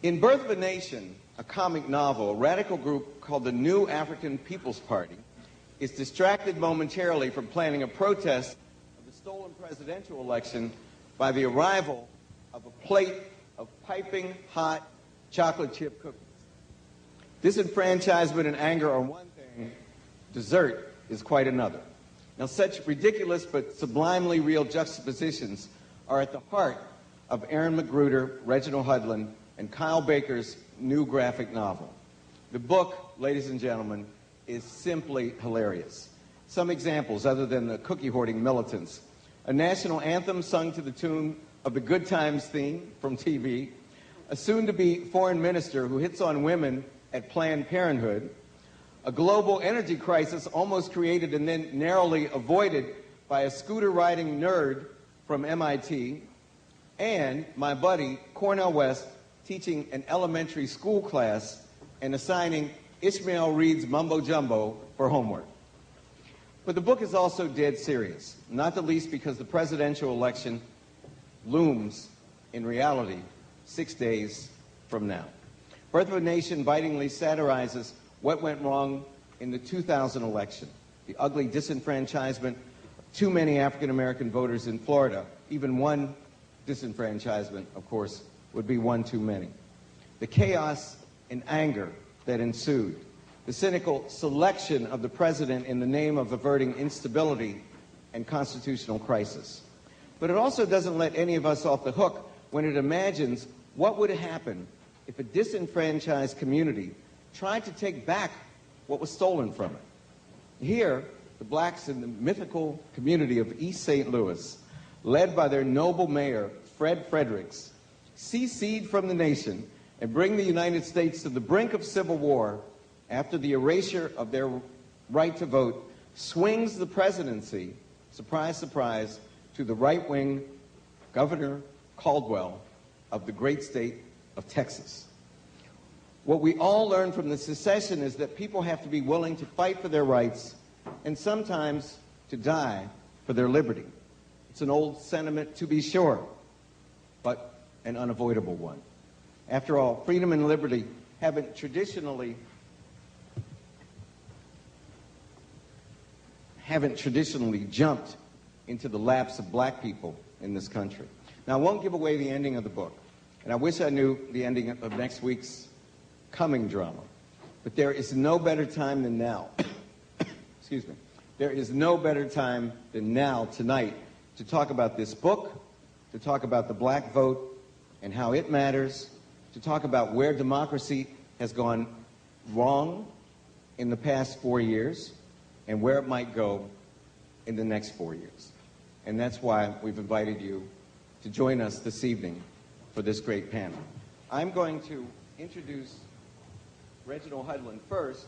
In Birth of a Nation, a comic novel, a radical group called the New African People's Party is distracted momentarily from planning a protest of the stolen presidential election by the arrival of a plate of piping hot chocolate chip cookies. Disenfranchisement and anger are one thing, dessert is quite another. Now, such ridiculous but sublimely real juxtapositions are at the heart of Aaron McGruder, Reginald Hudlin, and Kyle Baker's new graphic novel. The book, ladies and gentlemen, is simply hilarious. Some examples, other than the cookie-hoarding militants. A national anthem sung to the tune of the Good Times theme from TV. A soon-to-be foreign minister who hits on women at Planned Parenthood. A global energy crisis almost created and then narrowly avoided by a scooter-riding nerd from MIT. And my buddy, Cornel West, teaching an elementary school class and assigning Ishmael Reed's Mumbo Jumbo for homework. But the book is also dead serious, not the least because the presidential election looms in reality 6 days from now. Birth of a Nation bitingly satirizes what went wrong in the 2000 election, the ugly disenfranchisement of too many African-American voters in Florida. Even one disenfranchisement, of course, would be one too many. The chaos and anger that ensued, the cynical selection of the president in the name of averting instability and constitutional crisis. But it also doesn't let any of us off the hook when it imagines what would happen if a disenfranchised community tried to take back what was stolen from it. Here, the blacks in the mythical community of East St. Louis, led by their noble mayor, Fred Fredericks, secede from the nation and bring the United States to the brink of civil war after the erasure of their right to vote swings the presidency, surprise, surprise, to the right-wing Governor Caldwell of the great state of Texas. What we all learn from the secession is that people have to be willing to fight for their rights and sometimes to die for their liberty. It's an old sentiment, to be sure, but an unavoidable one. After all, freedom and liberty haven't traditionally jumped into the laps of black people in this country. Now, I won't give away the ending of the book, and I wish I knew the ending of next week's coming drama, but there is no better time than now. Excuse me. There is no better time than now, tonight, to talk about this book, to talk about the black vote and how it matters, to talk about where democracy has gone wrong in the past 4 years and where it might go in the next 4 years. And that's why we've invited you to join us this evening for this great panel. I'm going to introduce Reginald Hudlin first,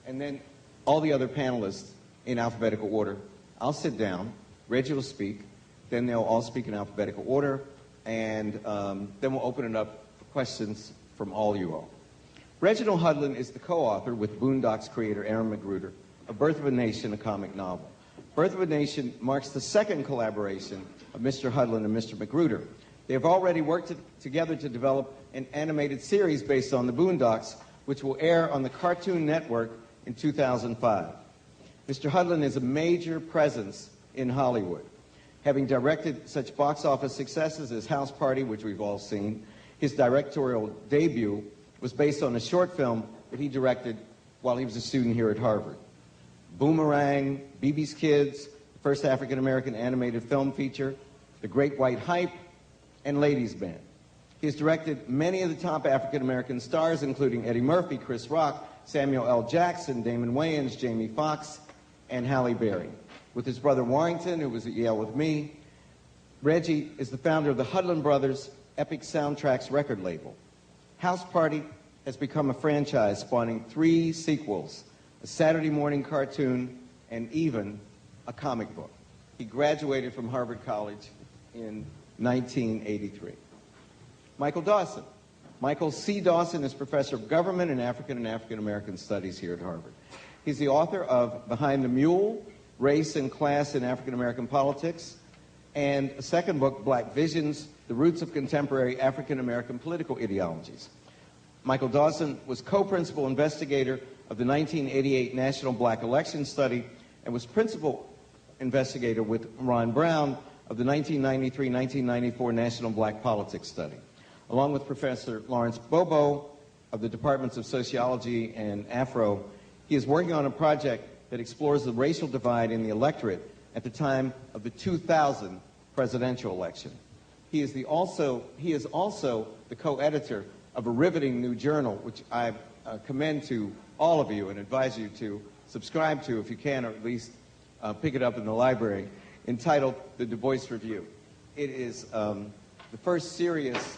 and then all the other panelists in alphabetical order. I'll sit down, Reggie will speak, then they'll all speak in alphabetical order, and then we'll open it up for questions from all you all. Reginald Hudlin is the co-author with Boondocks creator Aaron McGruder of Birth of a Nation, a comic novel. Birth of a Nation marks the second collaboration of Mr. Hudlin and Mr. McGruder. They have already worked together to develop an animated series based on the Boondocks, which will air on the Cartoon Network in 2005. Mr. Hudlin is a major presence in Hollywood, having directed such box office successes as House Party, which we've all seen. His directorial debut was based on a short film that he directed while he was a student here at Harvard. Boomerang, BB's Kids, the first African-American animated film feature, The Great White Hype, and Ladies Band. He has directed many of the top African-American stars, including Eddie Murphy, Chris Rock, Samuel L. Jackson, Damon Wayans, Jamie Foxx, and Halle Berry. With his brother Warrington, who was at Yale with me, Reggie is the founder of the Hudlin Brothers Epic Soundtracks record label. House Party has become a franchise spawning 3 sequels, a Saturday morning cartoon, and even a comic book. He graduated from Harvard College in 1983. Michael Dawson. Michael C. Dawson is professor of government and African American studies here at Harvard. He's the author of Behind the Mule, Race and Class in African American Politics, and a second book, Black Visions, The Roots of Contemporary African-American Political Ideologies. Michael Dawson was co-principal investigator of the 1988 National Black Election Study and was principal investigator with Ron Brown of the 1993-1994 National Black Politics Study. Along with Professor Lawrence Bobo of the Departments of Sociology and Afro, he is working on a project that explores the racial divide in the electorate at the time of the 2000 presidential election. He is also the co-editor of a riveting new journal, which I commend to all of you and advise you to subscribe to if you can, or at least pick it up in the library, entitled The Du Bois Review. It is the first serious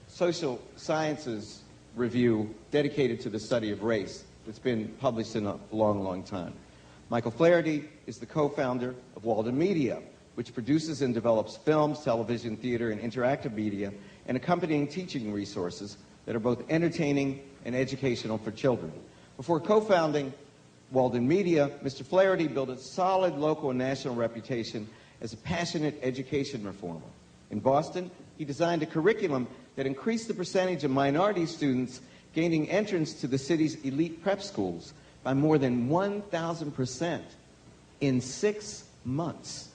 social sciences review dedicated to the study of race that's been published in a long, long time. Michael Flaherty is the co-founder of Walden Media, which produces and develops films, television, theater, and interactive media, and accompanying teaching resources that are both entertaining and educational for children. Before co-founding Walden Media, Mr. Flaherty built a solid local and national reputation as a passionate education reformer. In Boston, he designed a curriculum that increased the percentage of minority students gaining entrance to the city's elite prep schools by more than 1,000% in 6 months.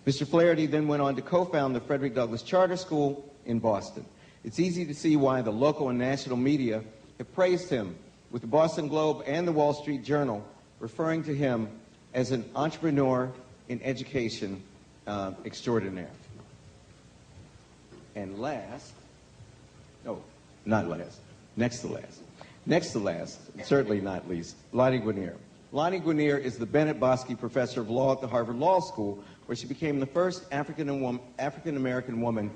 Mr. Flaherty then went on to co-found the Frederick Douglass Charter School in Boston. It's easy to see why the local and national media have praised him, with the Boston Globe and the Wall Street Journal referring to him as an entrepreneur in education extraordinaire. And last, no, not last, next to last, certainly not least, Lani Guinier. Lani Guinier is the Bennett Bosky Professor of Law at the Harvard Law School, where she became the first African-American woman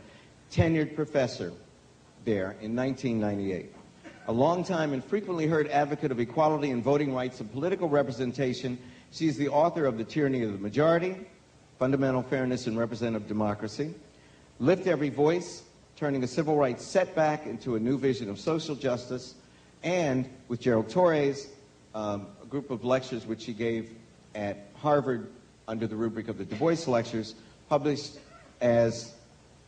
tenured professor there in 1998. A longtime and frequently heard advocate of equality and voting rights and political representation, she is the author of The Tyranny of the Majority, Fundamental Fairness and Representative Democracy, Lift Every Voice, Turning a Civil Rights Setback into a New Vision of Social Justice, and with Gerald Torres, a group of lectures which she gave at Harvard under the rubric of the Du Bois Lectures, published as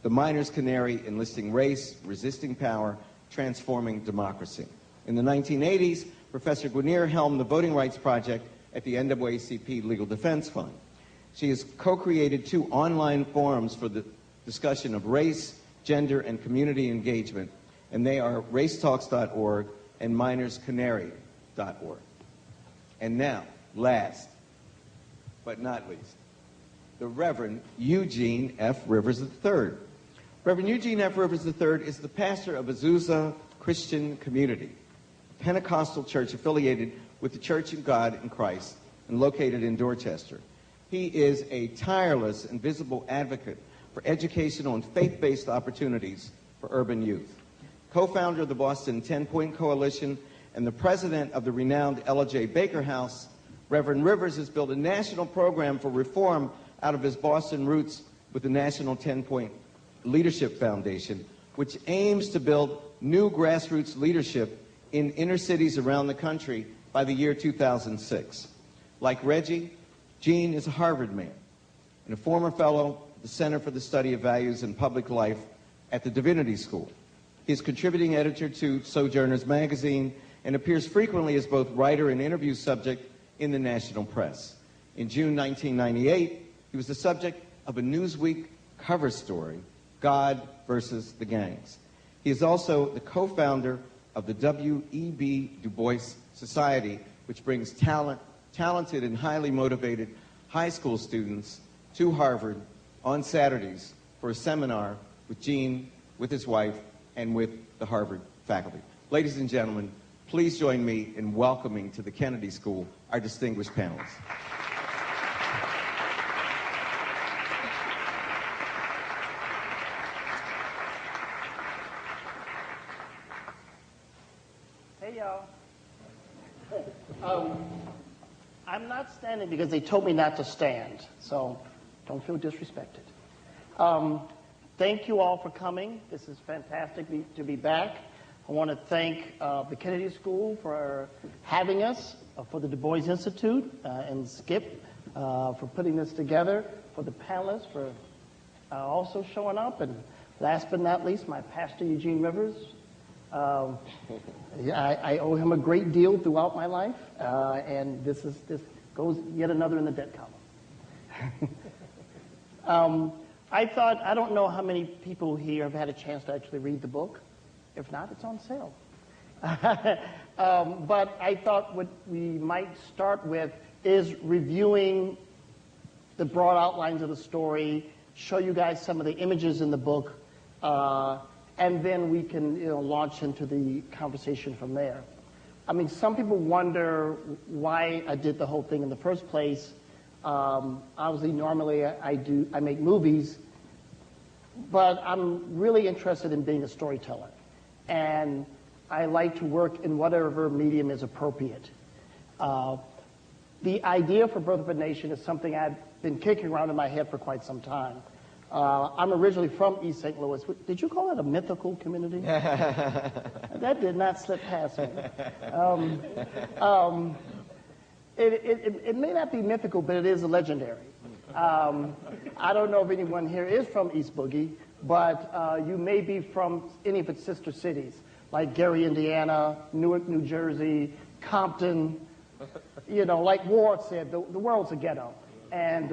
The Miner's Canary, Enlisting Race, Resisting Power, Transforming Democracy. In the 1980s, Professor Guinier helmed the Voting Rights Project at the NAACP Legal Defense Fund. She has co-created 2 online forums for the discussion of race, gender, and community engagement, and they are racetalks.org and minerscanary.org. And now, last but not least, the Reverend Eugene F. Rivers III. Reverend Eugene F. Rivers III is the pastor of Azusa Christian Community, a Pentecostal church affiliated with the Church of God in Christ and located in Dorchester. He is a tireless and visible advocate for educational and faith-based opportunities for urban youth. Co-founder of the Boston 10-Point Coalition and the president of the renowned Ella J. Baker House, Reverend Rivers has built a national program for reform out of his Boston roots with the National 10-Point Leadership Foundation, which aims to build new grassroots leadership in inner cities around the country by the year 2006. Like Reggie, Gene is a Harvard man and a former fellow at the Center for the Study of Values in Public Life at the Divinity School. He is contributing editor to Sojourners magazine and appears frequently as both writer and interview subject in the national press. In June 1998, he was the subject of a Newsweek cover story, God versus the Gangs. He is also the co-founder of the W.E.B. Du Bois Society, which brings talented and highly motivated high school students to Harvard on Saturdays for a seminar with Gene, with his wife, and with the Harvard faculty. Ladies and gentlemen, please join me in welcoming to the Kennedy School our distinguished panelists. Hey, y'all. I'm not standing because they told me not to stand, so don't feel disrespected. Thank you all for coming. This is fantastic to be back. I want to thank the Kennedy School for having us, for the Du Bois Institute, and Skip for putting this together, for the panelists for also showing up. And last but not least, my pastor, Eugene Rivers. I owe him a great deal throughout my life, and this goes yet another in the debt column. I don't know how many people here have had a chance to actually read the book. If not, it's on sale. But I thought what we might start with is reviewing the broad outlines of the story, show you guys some of the images in the book, and then we can launch into the conversation from there. I mean, some people wonder why I did the whole thing in the first place. Obviously, normally I make movies, but I'm really interested in being a storyteller. And I like to work in whatever medium is appropriate. The idea for Birth of a Nation is something I've been kicking around in my head for quite some time. I'm originally from East St. Louis. Did you call that a mythical community? That did not slip past me. It may not be mythical, but it is legendary. I don't know if anyone here is from East Boogie, but you may be from any of its sister cities, like Gary, Indiana, Newark, New Jersey, Compton. Like Ward said, the world's a ghetto. And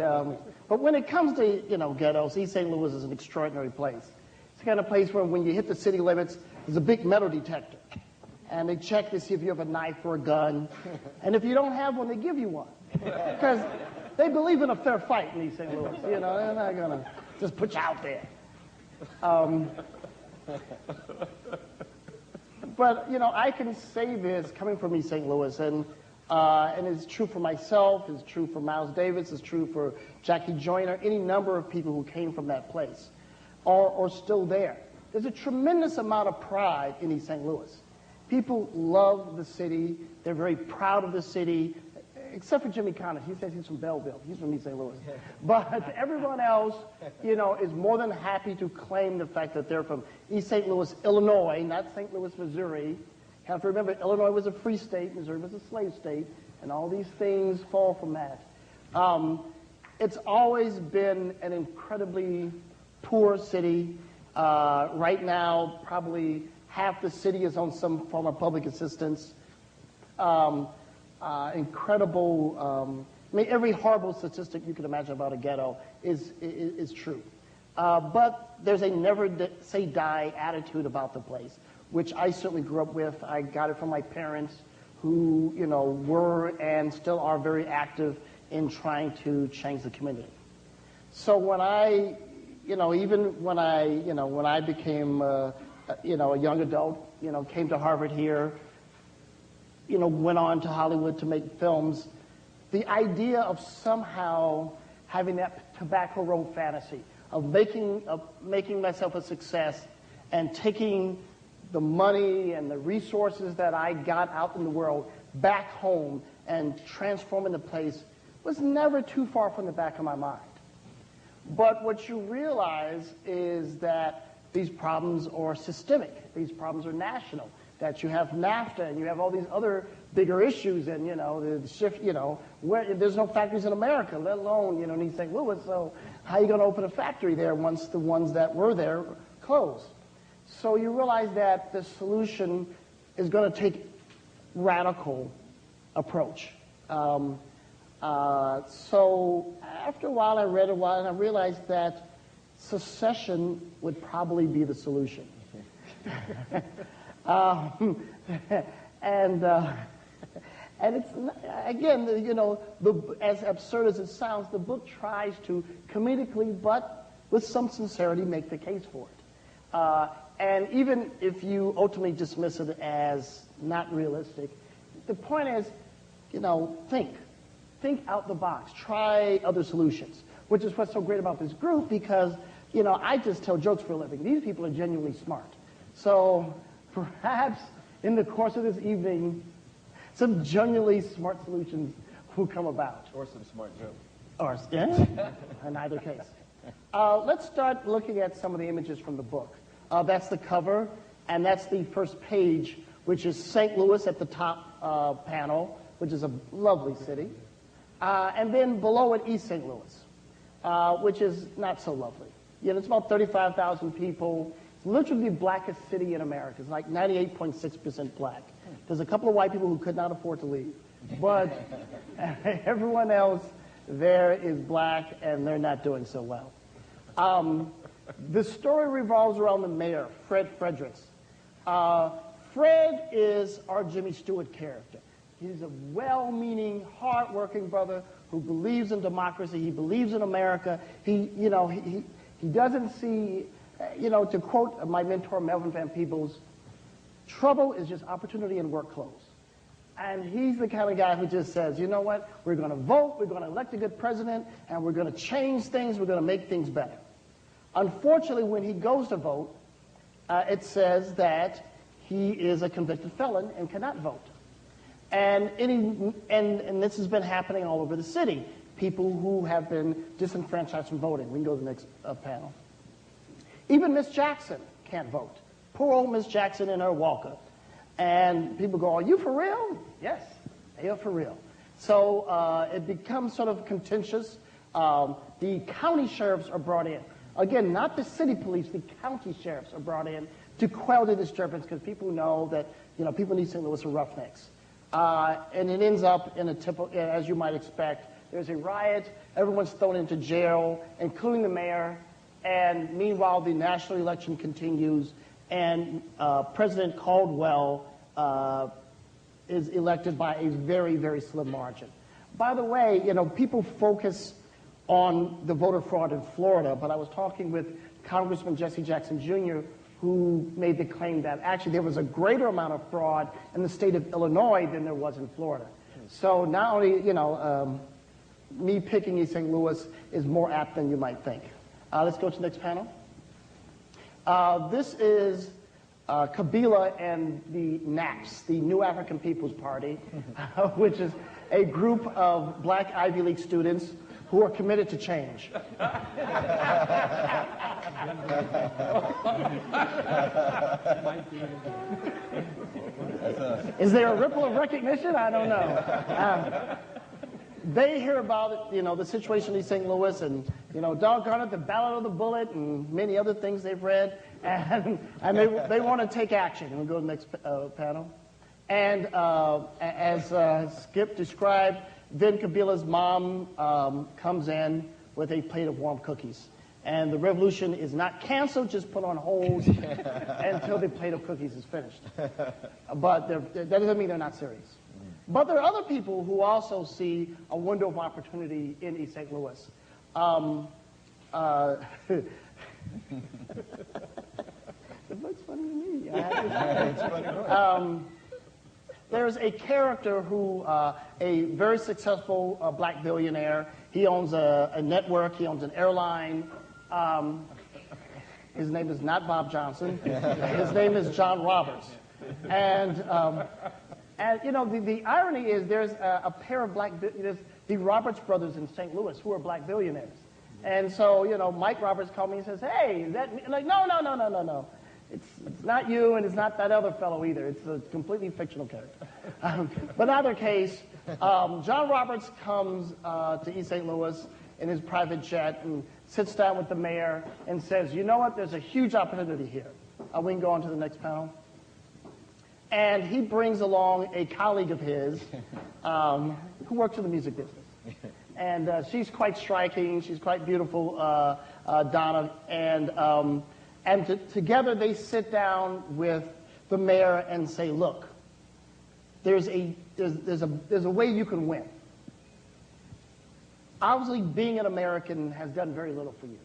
but when it comes to ghettos, East St. Louis is an extraordinary place. It's the kind of place where when you hit the city limits, there's a big metal detector, and they check to see if you have a knife or a gun, and if you don't have one, they give you one, because they believe in a fair fight in East St. Louis. They're not gonna just put you out there. But I can say this coming from East St. Louis, and it's true for myself, it's true for Miles Davis, it's true for Jackie Joyner, any number of people who came from that place or still there. There's a tremendous amount of pride in East St. Louis. People love the city. They're very proud of the city, except for Jimmy Connors. He says he's from Belleville. He's from East St. Louis. But everyone else, is more than happy to claim the fact that they're from East St. Louis, Illinois, not St. Louis, Missouri. You have to remember, Illinois was a free state, Missouri was a slave state, and all these things fall from that. It's always been an incredibly poor city. Right now, probably half the city is on some form of public assistance. Incredible, every horrible statistic you can imagine about a ghetto is true. But there's a never say die attitude about the place, which I certainly grew up with. I got it from my parents who, were and still are very active in trying to change the community. So when I, even when I became, a young adult, came to Harvard here, went on to Hollywood to make films, the idea of somehow having that Tobacco Road fantasy of making myself a success and taking the money and the resources that I got out in the world back home and transforming the place was never too far from the back of my mind. But what you realize is that these problems are systemic. These problems are national. That you have NAFTA and you have all these other bigger issues, and the shift. Where there's no factories in America, let alone in East St. Louis. So how are you going to open a factory there once the ones that were there close? So you realize that the solution is going to take radical approach. So after a while, I read a while, and I realized that secession would probably be the solution. And it's again, as absurd as it sounds, the book tries to comedically, but with some sincerity, make the case for it. And even if you ultimately dismiss it as not realistic, the point is, think out the box, try other solutions, which is what's so great about this group, because I just tell jokes for a living. These people are genuinely smart. So perhaps in the course of this evening, some genuinely smart solutions will come about. Or some smart jokes. Or, yeah, in either case. Let's start looking at some of the images from the book. That's the cover, and that's the first page, which is St. Louis at the top panel, which is a lovely city. And then below it, East St. Louis, which is not so lovely. It's about 35,000 people. It's literally the blackest city in America. It's like 98.6% black. There's a couple of white people who could not afford to leave. But everyone else there is black, and they're not doing so well. The story revolves around the mayor, Fred Fredericks. Fred is our Jimmy Stewart character. He's a well-meaning, hard-working brother who believes in democracy. He believes in America. He doesn't see, to quote my mentor, Melvin Van Peebles, trouble is just opportunity in work clothes. And he's the kind of guy who just says, you know what, we're going to vote, we're going to elect a good president, and we're going to change things, we're going to make things better. Unfortunately, when he goes to vote, it says that he is a convicted felon and cannot vote. And this has been happening all over the city. People who have been disenfranchised from voting. We can go to the next panel. Even Miss Jackson can't vote. Poor old Miss Jackson in her walker. And people go, are you for real? Yes, they are for real. So it becomes sort of contentious. The county sheriffs are brought in. Again, not the city police, the county sheriffs are brought in to quell the disturbance because people know that, people in East St. Louis are roughnecks. And it ends up in a typical, as you might expect, there's a riot, everyone's thrown into jail, including the mayor, and meanwhile the national election continues, and President Caldwell is elected by a very, very slim margin. By the way, people focus on the voter fraud in Florida, but I was talking with Congressman Jesse Jackson Jr., who made the claim that actually there was a greater amount of fraud in the state of Illinois than there was in Florida. So not only, me picking East St. Louis is more apt than you might think. Let's go to the next panel. This is Kabila and the NAPS, the New African People's Party, which is a group of black Ivy League students who are committed to change. Is there a ripple of recognition? I don't know. They hear about it, the situation in East St. Louis, and doggone it, the Ballad of the Bullet, and many other things they've read, and they want to take action. And we'll go to the next panel. And as Skip described, then Kabila's mom comes in with a plate of warm cookies. And the revolution is not canceled, just put on hold until the plate of cookies is finished. But that doesn't mean they're not serious. But there are other people who also see a window of opportunity in East St. Louis. It looks funny to me. There's a character who, a very successful black billionaire. He owns a network. He owns an airline. His name is not Bob Johnson. His name is John Roberts. And the irony is there's a pair of there's the Roberts brothers in St. Louis who are black billionaires. And so, Mike Roberts called me and says, hey, is that me? I'm like, no. It's not you, and it's not that other fellow either. It's a completely fictional character. But in either case, John Roberts comes to East St. Louis in his private jet and sits down with the mayor and says, you know what, there's a huge opportunity here. We can go on to the next panel. And he brings along a colleague of his who works in the music business. And she's quite striking. She's quite beautiful, Donna. And together they sit down with the mayor and say, look, there's a way you can win. Obviously, being an American has done very little for you.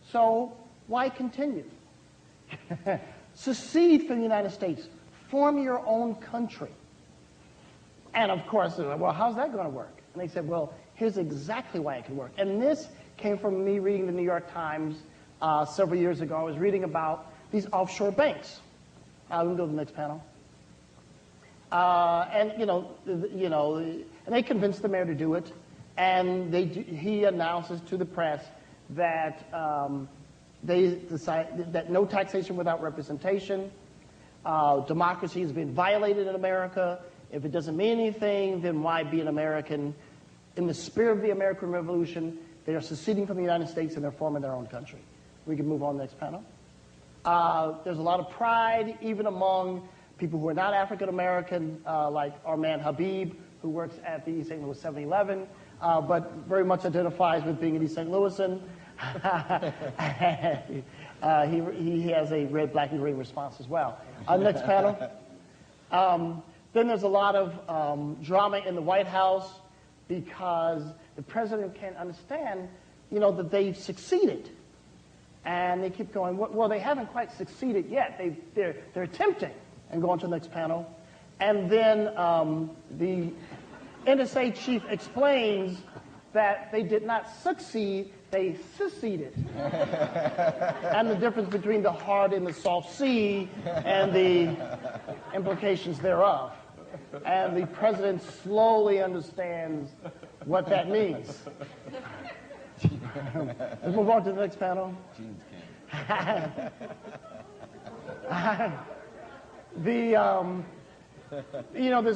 So why continue? Secede from the United States. Form your own country. And of course, they're like, well, how's that going to work? And they said, well, here's exactly why it can work. And this came from me reading the New York Times several years ago. I was reading about these offshore banks. We can go to the next panel. And they convinced the mayor to do it. And he announces to the press that they decide that no taxation without representation. Democracy has been violated in America. If it doesn't mean anything, then why be an American? In the spirit of the American Revolution, they are seceding from the United States and they're forming their own country. We can move on to the next panel. There's a lot of pride, even among people who are not African American, like our man Habib, who works at the East St. Louis 7-Eleven, but very much identifies with being an East St. Louisan. He has a red, black, and green response as well. Next panel. Then there's a lot of drama in the White House because the president can't understand, that they've succeeded. And they keep going, well, they haven't quite succeeded yet. They're attempting. And go on to the next panel. And then the NSA chief explains that they did not succeed, they seceded. And the difference between the hard and the soft C and the implications thereof. And the president slowly understands what that means. Let's move on to the next panel. There's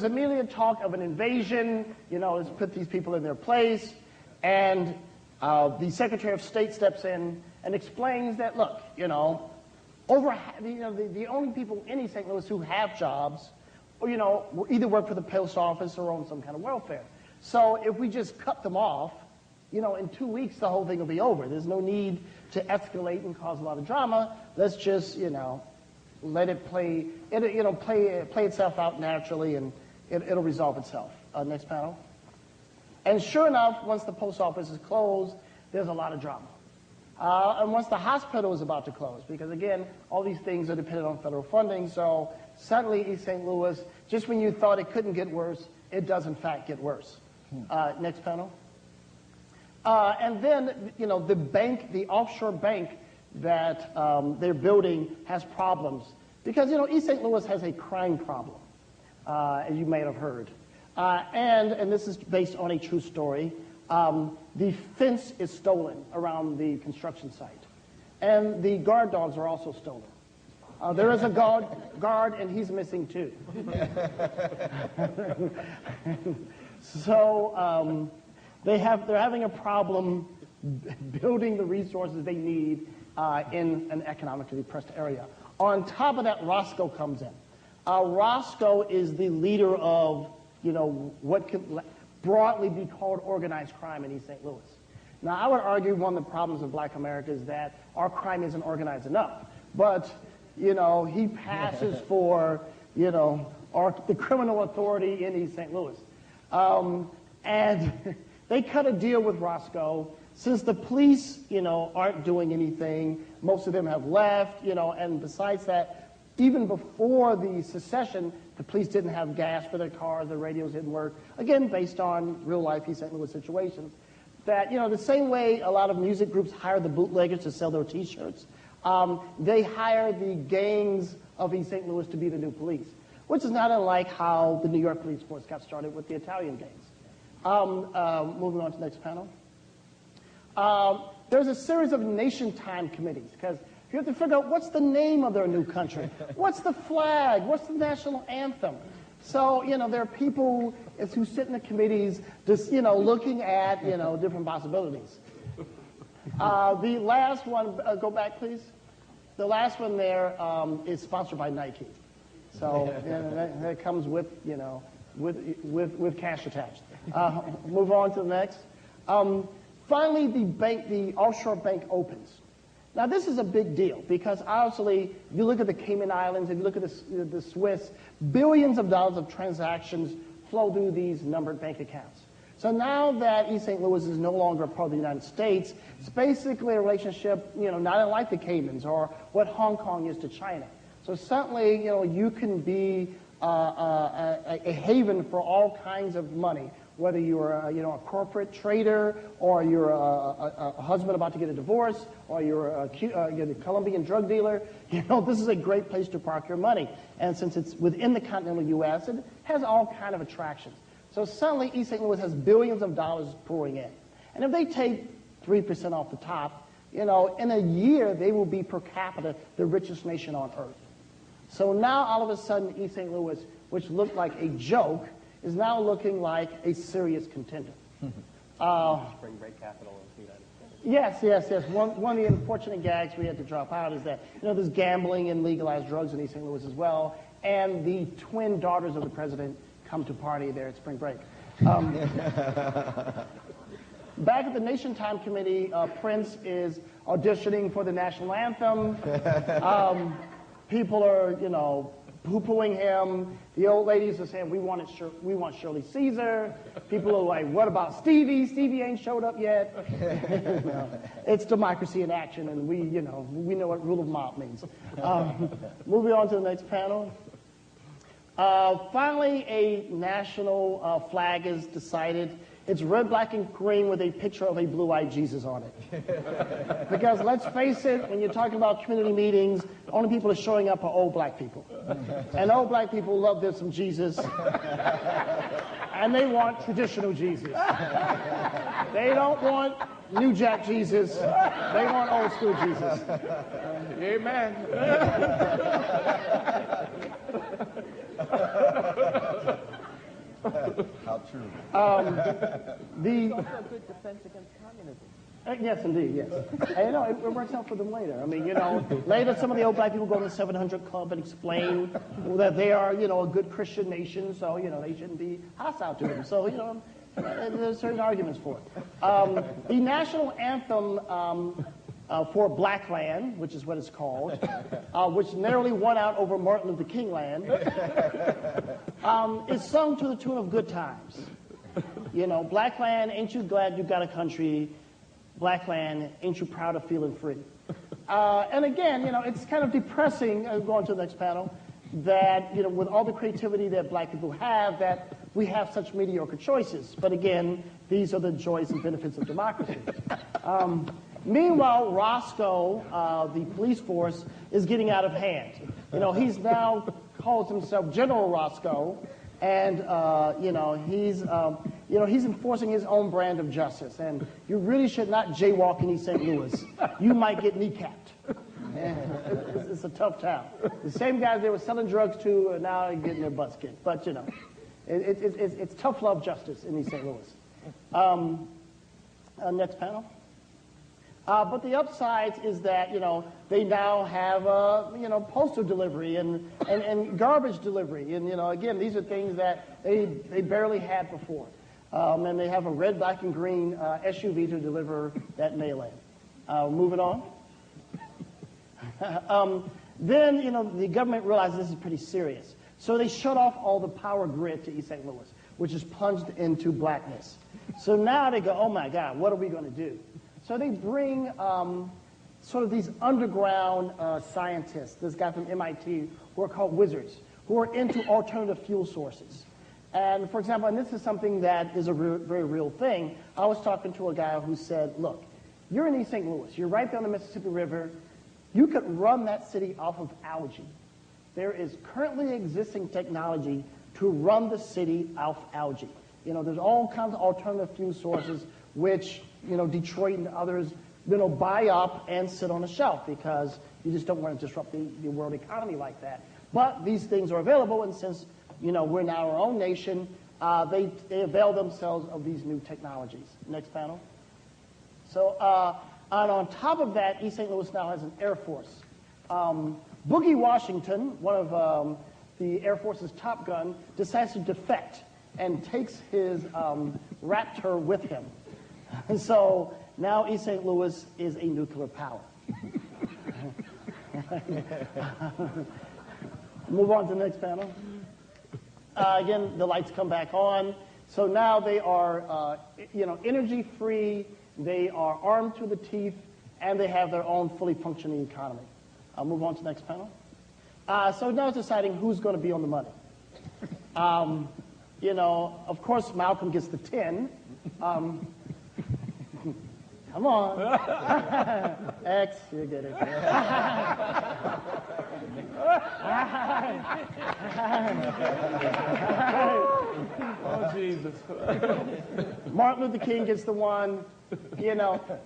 immediate talk of an invasion. Let's put these people in their place. And the Secretary of State steps in and explains that, look, the only people in East St. Louis who have jobs, either work for the post office or on some kind of welfare. So if we just cut them off, in 2 weeks the whole thing will be over. There's no need to escalate and cause a lot of drama. Let's just, let it play itself out naturally, and it'll resolve itself. Next panel. And sure enough, once the post office is closed, there's a lot of drama. And once the hospital is about to close, because again, all these things are dependent on federal funding, so suddenly East St. Louis, just when you thought it couldn't get worse, it does in fact get worse. Next panel. And then, the offshore bank that they're building has problems. Because, East St. Louis has a crime problem, as you may have heard. And this is based on a true story. The fence is stolen around the construction site. And the guard dogs are also stolen. There is a guard, and he's missing too. So they're having a problem building the resources they need in an economically depressed area. On top of that, Roscoe comes in. Roscoe is the leader of, what could broadly be called organized crime in East St. Louis. Now, I would argue one of the problems of Black America is that our crime isn't organized enough. But, he passes for, the criminal authority in East St. Louis. And they cut a deal with Roscoe. Since the police, aren't doing anything, most of them have left, and besides that, even before the secession, the police didn't have gas for their cars, the radios didn't work, again, based on real-life East St. Louis situations. That, the same way a lot of music groups hire the bootleggers to sell their T-shirts, they hire the gangs of East St. Louis to be the new police, which is not unlike how the New York police force got started with the Italian gangs. Moving on to the next panel. There's a series of nation time committees, because you have to figure out what's the name of their new country, what's the flag, what's the national anthem. So, there are people who sit in the committees just, looking at, different possibilities. The last one, go back, please. The last one there is sponsored by Nike. So, that comes with, with cash attached. Move on to the next. Finally, the offshore bank opens. Now, this is a big deal because obviously, if you look at the Cayman Islands, if you look at the Swiss, billions of dollars of transactions flow through these numbered bank accounts. So now that East St. Louis is no longer a part of the United States, it's basically a relationship, not unlike the Caymans or what Hong Kong is to China. So certainly, you can be a haven for all kinds of money, whether you're a corporate trader, or you're a husband about to get a divorce, or you're a Colombian drug dealer. This is a great place to park your money. And since it's within the continental U.S., it has all kind of attractions. So suddenly, East St. Louis has billions of dollars pouring in. And if they take 3% off the top, in a year, they will be per capita the richest nation on earth. So now, all of a sudden, East St. Louis, which looked like a joke, is now looking like a serious contender. Spring break capital of the United States. Yes. One of the unfortunate gags we had to drop out is that, there's gambling and legalized drugs in East St. Louis as well, and the twin daughters of the president come to party there at spring break. Back at the Nation Time Committee, Prince is auditioning for the national anthem. People are, poo-pooing him. The old ladies are saying, we want Shirley Caesar. People are like, what about Stevie? Stevie ain't showed up yet. It's democracy in action, and we know what rule of mob means. Moving on to the next panel. Finally, a national flag is decided. It's red, black, and green with a picture of a blue-eyed Jesus on it. Because let's face it, when you're talking about community meetings, the only people that are showing up are old black people. And old black people love them some Jesus. And they want traditional Jesus. They don't want New Jack Jesus. They want old school Jesus. Amen. How true. Also a good defense against communism. Yes, indeed, yes. And, it works out for them later. I mean, later some of the old black people go to the 700 Club and explain that they are, a good Christian nation, so, they shouldn't be hostile to them. So, there's certain arguments for it. The national anthem for Black Land, which is what it's called, which narrowly won out over Martin Luther King Land, is sung to the tune of Good Times. Black land, ain't you glad you got a country? Black land, ain't you proud of feeling free? And again, it's kind of depressing, going to the next panel, that, with all the creativity that black people have, that we have such mediocre choices. But again, these are the joys and benefits of democracy. Meanwhile, Roscoe, the police force, is getting out of hand. He's now calls himself General Roscoe, and he's enforcing his own brand of justice. And you really should not jaywalk in East St. Louis. You might get kneecapped. It's a tough town. The same guys they were selling drugs to are now getting their butts kicked. But it's tough love justice in East St. Louis. Next panel. But the upsides is that, they now have, postal delivery and garbage delivery. And, again, these are things that they barely had before. And they have a red, black, and green SUV to deliver that mail in. Moving on. Then, the government realized this is pretty serious. So they shut off all the power grid to East St. Louis, which is plunged into blackness. So now they go, oh, my God, what are we going to do? So they bring sort of these underground scientists, this guy from MIT, who are called wizards, who are into alternative fuel sources. And for example, and this is something that is a very real thing, I was talking to a guy who said, look, you're in East St. Louis, you're right there on the Mississippi River, you could run that city off of algae. There is currently existing technology to run the city off algae. There's all kinds of alternative fuel sources which, Detroit and others, buy up and sit on a shelf because you just don't want to disrupt the world economy like that. But these things are available, and since, we're now our own nation, they avail themselves of these new technologies. Next panel. So, and on top of that, East St. Louis now has an Air Force. Boogie Washington, one of the Air Force's Top Gun, decides to defect and takes his Raptor with him. And so now East St. Louis is a nuclear power. Move on to the next panel. Again, the lights come back on. So now they are, energy free. They are armed to the teeth, and they have their own fully functioning economy. I'll move on to the next panel. So now it's deciding who's going to be on the money. Of course, Malcolm gets the 10. Come on. X, you get it. Oh, Jesus. Martin Luther King gets the 1.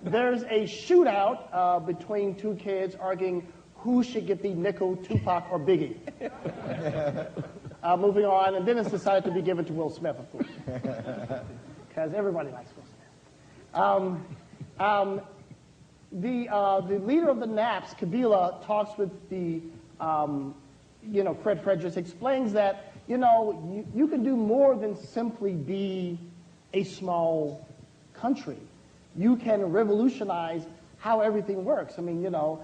There's a shootout between two kids arguing who should get the nickel, Tupac, or Biggie. Moving on, and then it's decided to be given to Will Smith, of course, because everybody likes Will Smith. the leader of the Naps, Kabila, talks with the, Fred Fredericks, explains that, you can do more than simply be a small country. You can revolutionize how everything works. I mean, the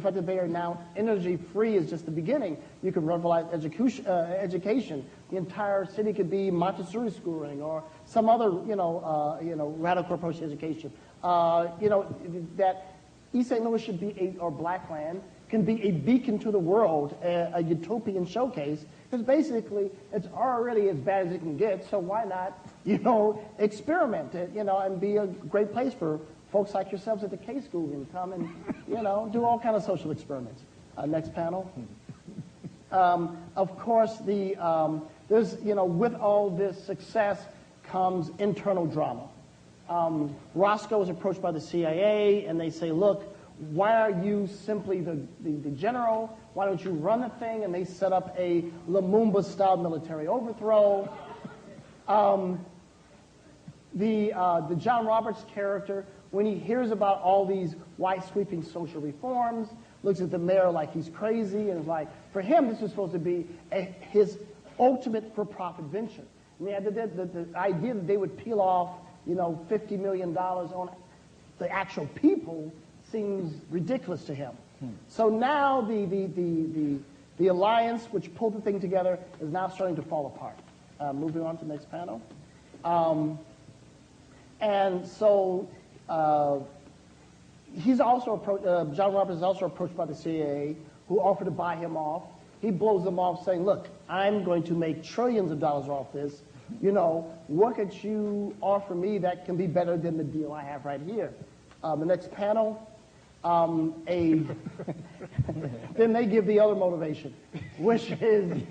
fact that they are now energy free is just the beginning. You can revitalize education. The entire city could be Montessori schooling or some other, radical approach to education. That East St. Louis should be or Blackland can be a beacon to the world, a utopian showcase. Because basically, it's already as bad as it can get. So why not, experiment it, and be a great place for folks like yourselves at the K School and come and, do all kind of social experiments. Next panel. Of course, there's, with all this success comes internal drama. Roscoe is approached by the CIA, and they say, look, why are you simply the general? Why don't you run the thing? And they set up a Lumumba-style military overthrow. The John Roberts character, when he hears about all these wide sweeping social reforms, looks at the mayor like he's crazy, and is like, for him, this is supposed to be his ultimate for-profit venture. And the idea that they would peel off, $50 million on the actual people seems ridiculous to him. So now the alliance, which pulled the thing together, is now starting to fall apart. Moving on to the next panel. And so he's also approached, John Roberts is also approached by the CIA, who offered to buy him off. He blows them off saying, look, I'm going to make trillions of dollars off this. What could you offer me that can be better than the deal I have right here? The next panel, then they give the other motivation, which is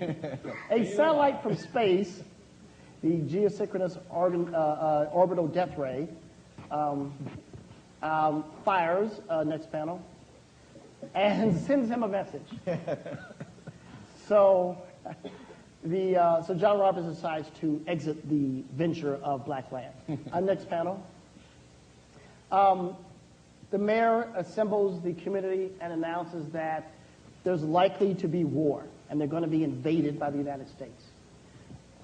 a satellite from space, the geosynchronous orbital death ray, fires, next panel, and sends him a message. So John Roberts decides to exit the venture of Blackland. Next panel. The mayor assembles the community and announces that there's likely to be war, and they're going to be invaded by the United States.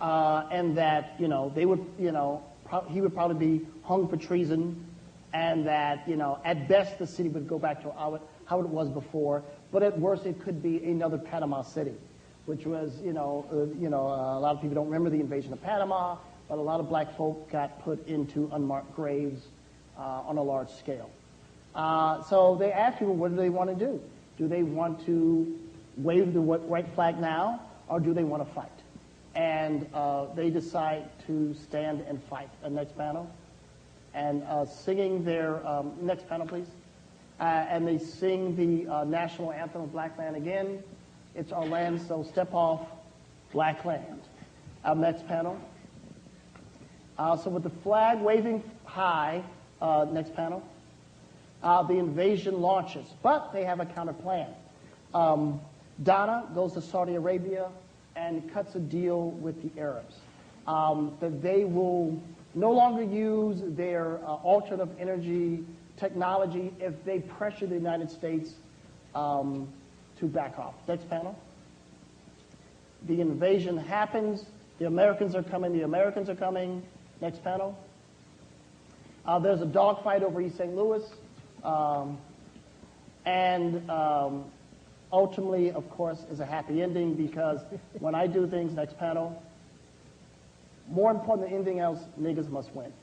And that, they would, he would probably be hung for treason, and that, at best the city would go back to how it was before, but at worst it could be another Panama City, which was, a lot of people don't remember the invasion of Panama, but a lot of black folk got put into unmarked graves on a large scale. So they asked people, what do they want to do? Do they want to wave the white flag now, or do they want to fight? And they decide to stand and fight. Next panel. And singing their, next panel, please. And they sing the national anthem of Blackland again. It's our land, so step off, Blackland. Next panel. So with the flag waving high, next panel, the invasion launches. But they have a counter plan. Donna goes to Saudi Arabia and cuts a deal with the Arabs that they will no longer use their alternative energy technology if they pressure the United States to back off. Next panel. The invasion happens. The Americans are coming. The Americans are coming. Next panel. There's a dogfight over East St. Louis. Ultimately, of course, is a happy ending because when I do things, next panel, more important than anything else, niggas must win.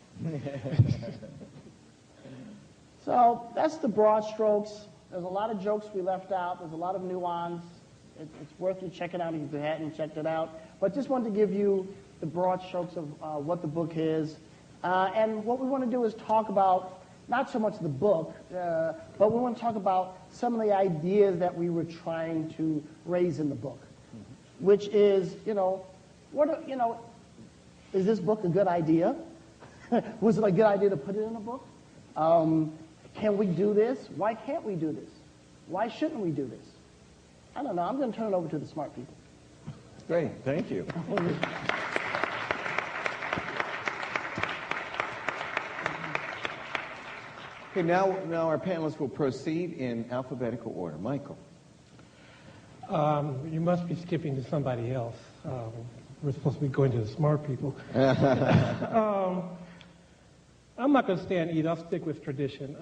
So that's the broad strokes. There's a lot of jokes we left out. There's a lot of nuance. It's worth you checking out if you hadn't checked it out. But just wanted to give you the broad strokes of what the book is. And what we want to do is talk about not so much the book, but we want to talk about some of the ideas that we were trying to raise in the book, which is, is this book a good idea? Was it a good idea to put it in a book? Can we do this? Why can't we do this? Why shouldn't we do this? I don't know. I'm going to turn it over to the smart people. Great. Thank you. Okay, now our panelists will proceed in alphabetical order. Michael. You must be skipping to somebody else. We're supposed to be going to the smart people. I'm not going to stand either. I'll stick with tradition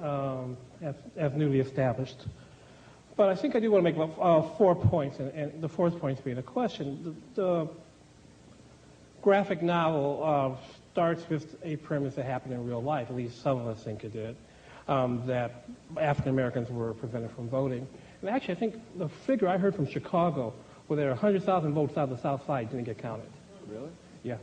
as newly established. But I think I do want to make 4 points, and the fourth point being a question. The graphic novel starts with a premise that happened in real life, at least some of us think it did, that African Americans were prevented from voting. And actually, I think the figure I heard from Chicago, where there are 100,000 votes out of the South Side, didn't get counted. Really? Yeah.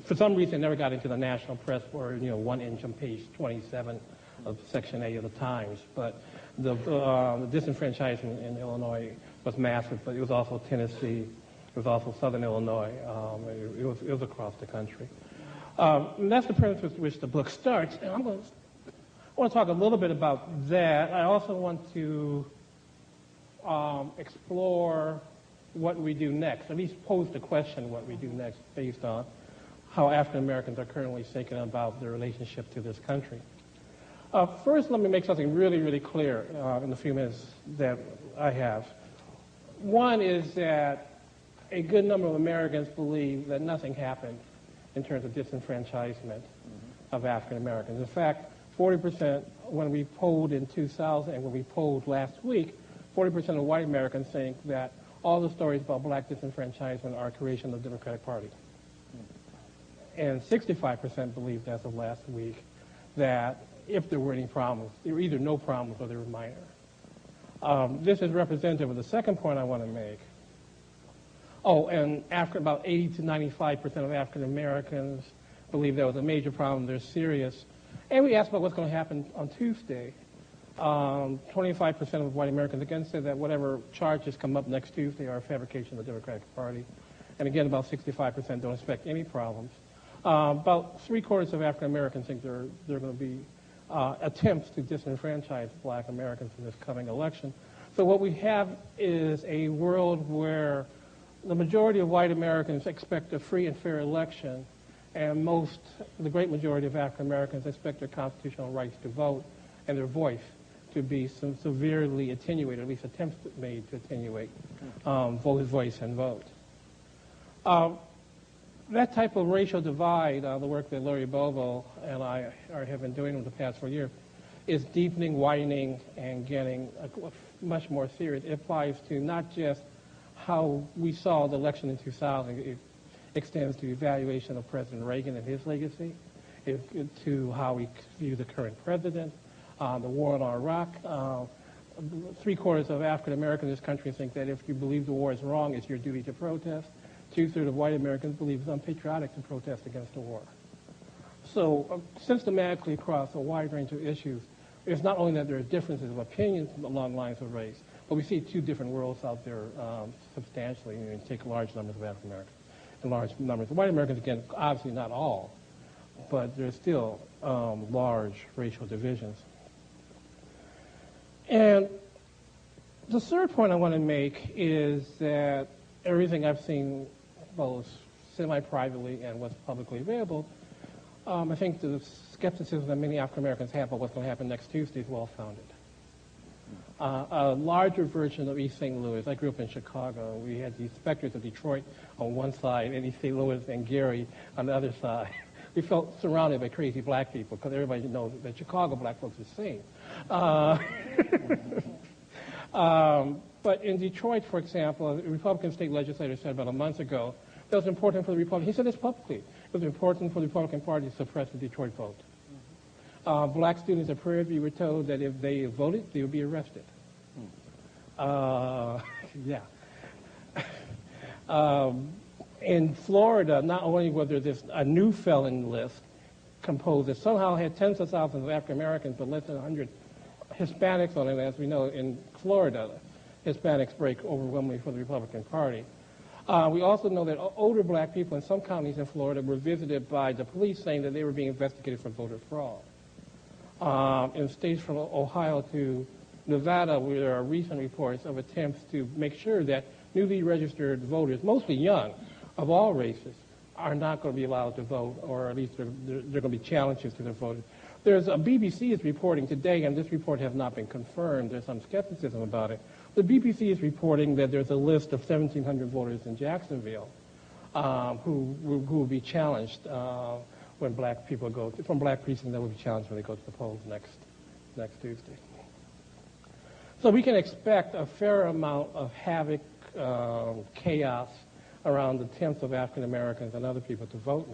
For some reason, it never got into the national press, or one inch on page 27 of Section A of the Times. But the disenfranchisement in Illinois was massive, but it was also Tennessee, it was also Southern Illinois. It was across the country. And that's the premise with which the book starts. And I want to talk a little bit about that. I also want to explore what we do next, at least pose the question what we do next based on how African Americans are currently thinking about their relationship to this country. First, let me make something really, really clear in the few minutes that I have. One is that a good number of Americans believe that nothing happened in terms of disenfranchisement of African Americans. In fact, 40% when we polled in 2000 and when we polled last week, 40% of white Americans think that all the stories about black disenfranchisement are a creation of the Democratic Party. And 65% believed as of last week that if there were any problems, there were either no problems or they were minor. This is representative of the second point I want to make. Oh, and about 80 to 95% of African Americans believe there was a major problem, they're serious. And we asked about what's going to happen on Tuesday. 25% of white Americans again said that whatever charges come up next Tuesday are a fabrication of the Democratic Party. And again, about 65% don't expect any problems. About 3/4 of African Americans think there are going to be attempts to disenfranchise black Americans in this coming election. So what we have is a world where the majority of white Americans expect a free and fair election, and the great majority of African Americans expect their constitutional rights to vote and their voice to be severely attenuated, at least attempts made to attenuate voice and vote. That type of racial divide, the work that Larry Bovo and I have been doing over the past 4 years, is deepening, widening, and getting much more serious. It applies to not just how we saw the election in 2000. It extends to evaluation of President Reagan and his legacy, to how we view the current president, the war in Iraq. 3/4 of African Americans in this country think that if you believe the war is wrong, it's your duty to protest. 2/3 of white Americans believe it's unpatriotic to protest against the war. So systematically across a wide range of issues, it's not only that there are differences of opinions along lines of race, but we see two different worlds out there substantially. You take large numbers of African Americans and large numbers of white Americans, again, obviously not all, but there's still large racial divisions. And the third point I want to make is that everything I've seen, both semi-privately and what's publicly available, I think the skepticism that many African Americans have about what's going to happen next Tuesday is well-founded. A larger version of East St. Louis. I grew up in Chicago. We had the specters of Detroit on one side and East St. Louis and Gary on the other side. We felt surrounded by crazy black people because everybody knows that Chicago black folks are sane. But in Detroit, for example, a Republican state legislator said about a month ago that it was important for the Republican, he said this publicly, it was important for the Republican Party to suppress the Detroit vote. Black students at Prairie View were told that if they voted, they would be arrested. Yeah. In Florida, not only was there a new felon list composed that somehow had tens of thousands of African Americans, but less than 100 Hispanics on it, as we know, in Florida, Hispanics break overwhelmingly for the Republican Party. We also know that older black people in some counties in Florida were visited by the police saying that they were being investigated for voter fraud. In states from Ohio to Nevada, where there are recent reports of attempts to make sure that newly registered voters, mostly young, of all races, are not going to be allowed to vote, or at least there are going to be challenges to their vote. There's a BBC is reporting today, and this report has not been confirmed. There's some skepticism about it. The BBC is reporting that there's a list of 1,700 voters in Jacksonville who will be challenged when black people from black precincts that will be challenged when they go to the polls next Tuesday. So we can expect a fair amount of havoc, chaos around the attempts of African Americans and other people to vote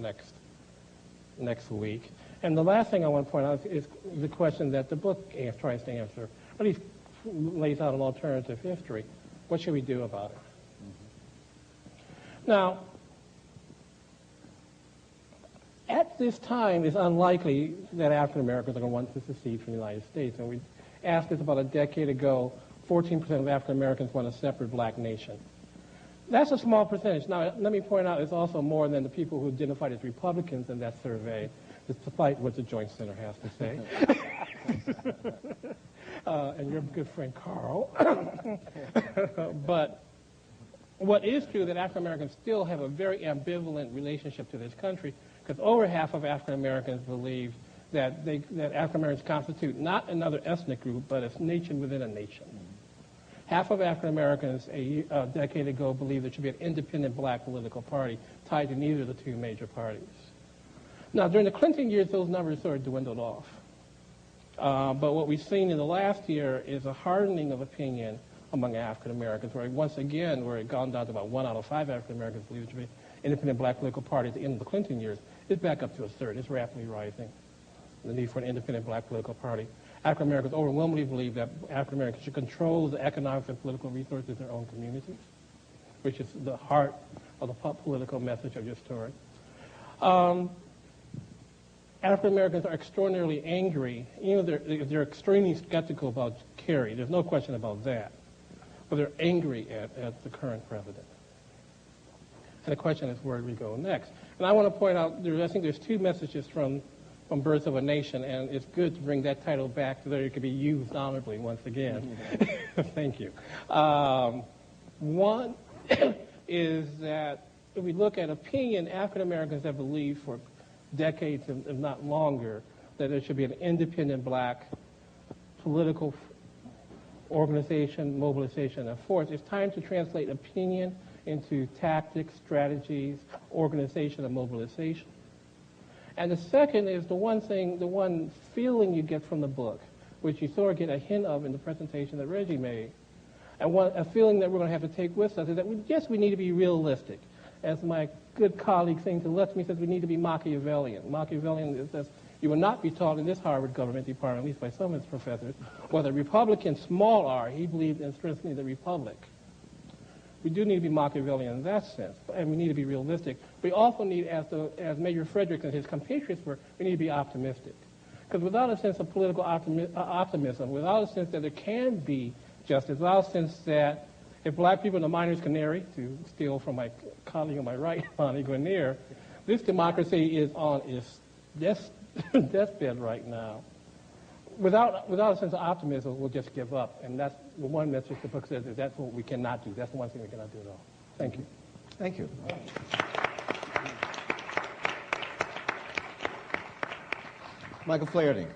next week. And the last thing I want to point out is the question that the book tries to answer, at least lays out an alternative history. What should we do about it? Now, at this time, it's unlikely that African Americans are going to want to secede from the United States. And we asked this about a decade ago. 14% of African Americans want a separate black nation. That's a small percentage. Now, let me point out it's also more than the people who identified as Republicans in that survey, despite what the Joint Center has to say. And your good friend Carl. But what is true that African Americans still have a very ambivalent relationship to this country, because over half of African Americans believe that African Americans constitute not another ethnic group, but a nation within a nation. Half of African Americans a decade ago believed there should be an independent black political party tied to neither of the two major parties. Now, during the Clinton years, those numbers sort of dwindled off. But what we've seen in the last year is a hardening of opinion among African Americans, where once again, where it gone down to about 1 out of 5 African Americans believe there should be an independent black political party at the end of the Clinton years, it's back up to a third. It's rapidly rising, the need for an independent black political party. African Americans overwhelmingly believe that African Americans should control the economic and political resources in their own communities, which is the heart of the political message of your story. African Americans are extraordinarily angry. You know, they're extremely skeptical about Kerry. There's no question about that. But they're angry at the current president. And the question is, where do we go next? And I want to point out, I think there's 2 messages from Birth of a Nation, and it's good to bring that title back so that it could be used honorably once again. Thank you. One is that if we look at opinion, African Americans have believed for decades, if not longer, that there should be an independent black political organization, mobilization, and force. It's time to translate opinion into tactics, strategies, organization, and mobilization. And the second is the one feeling you get from the book, which you sort of get a hint of in the presentation that Reggie made. And a feeling that we're going to have to take with us is that we need to be realistic. As my good colleague saying to Lexmi says, we need to be Machiavellian. Machiavellian says you will not be taught in this Harvard government department, at least by some of its professors, what the Republican small r, he believed in strengthening the Republic. We do need to be Machiavellian in that sense, and we need to be realistic. We also need, as Major Frederick and his compatriots were, we need to be optimistic. Because without a sense of political optimism, without a sense that there can be justice, without a sense that if black people in the miner's canary, to steal from my colleague on my right, Lani Guinier, this democracy is on its deathbed right now. Without a sense of optimism, we'll just give up. And that's the one message the book says is that's what we cannot do. That's the one thing we cannot do at all. Thank you. Thank you. Michael Flaherty.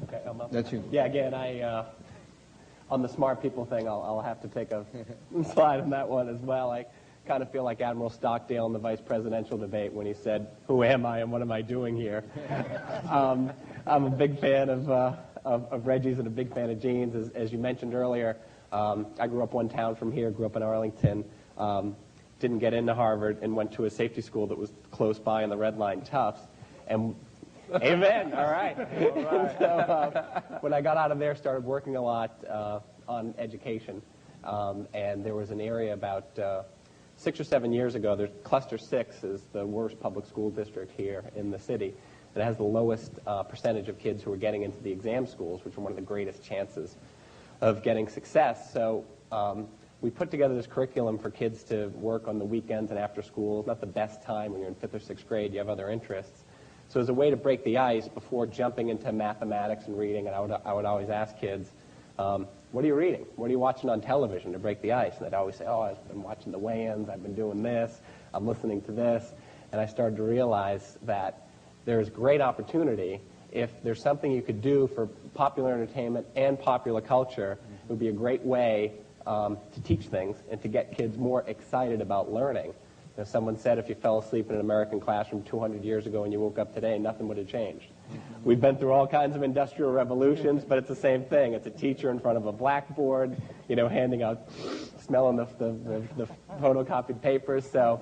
Okay, That's you. Yeah, again, on the smart people thing, I'll have to take a slide on that one as well. I kind of feel like Admiral Stockdale in the vice presidential debate when he said, "Who am I and what am I doing here?" I'm a big fan of Reggie's and a big fan of Jean's. As you mentioned earlier, I grew up one town from here, grew up in Arlington, didn't get into Harvard, and went to a safety school that was close by in the Red Line Tufts. And amen. All right. So when I got out of there, started working a lot on education, and there was an area about 6 or 7 years ago. There's Cluster 6 is the worst public school district here in the city. It has the lowest percentage of kids who are getting into the exam schools, which are one of the greatest chances of getting success. So we put together this curriculum for kids to work on the weekends and after school. It's not the best time when you're in 5th or 6th grade. You have other interests. So as a way to break the ice before jumping into mathematics and reading, and I would always ask kids, what are you reading? What are you watching on television to break the ice? And they'd always say, oh, I've been watching the weigh-ins, I've been doing this, I'm listening to this. and I started to realize that there's great opportunity. If there's something you could do for popular entertainment and popular culture, it would be a great way to teach things and to get kids more excited about learning. You know, someone said if you fell asleep in an American classroom 200 years ago and you woke up today, nothing would have changed. We've been through all kinds of industrial revolutions, but it's the same thing. It's a teacher in front of a blackboard, you know, handing out, smelling the photocopied papers. So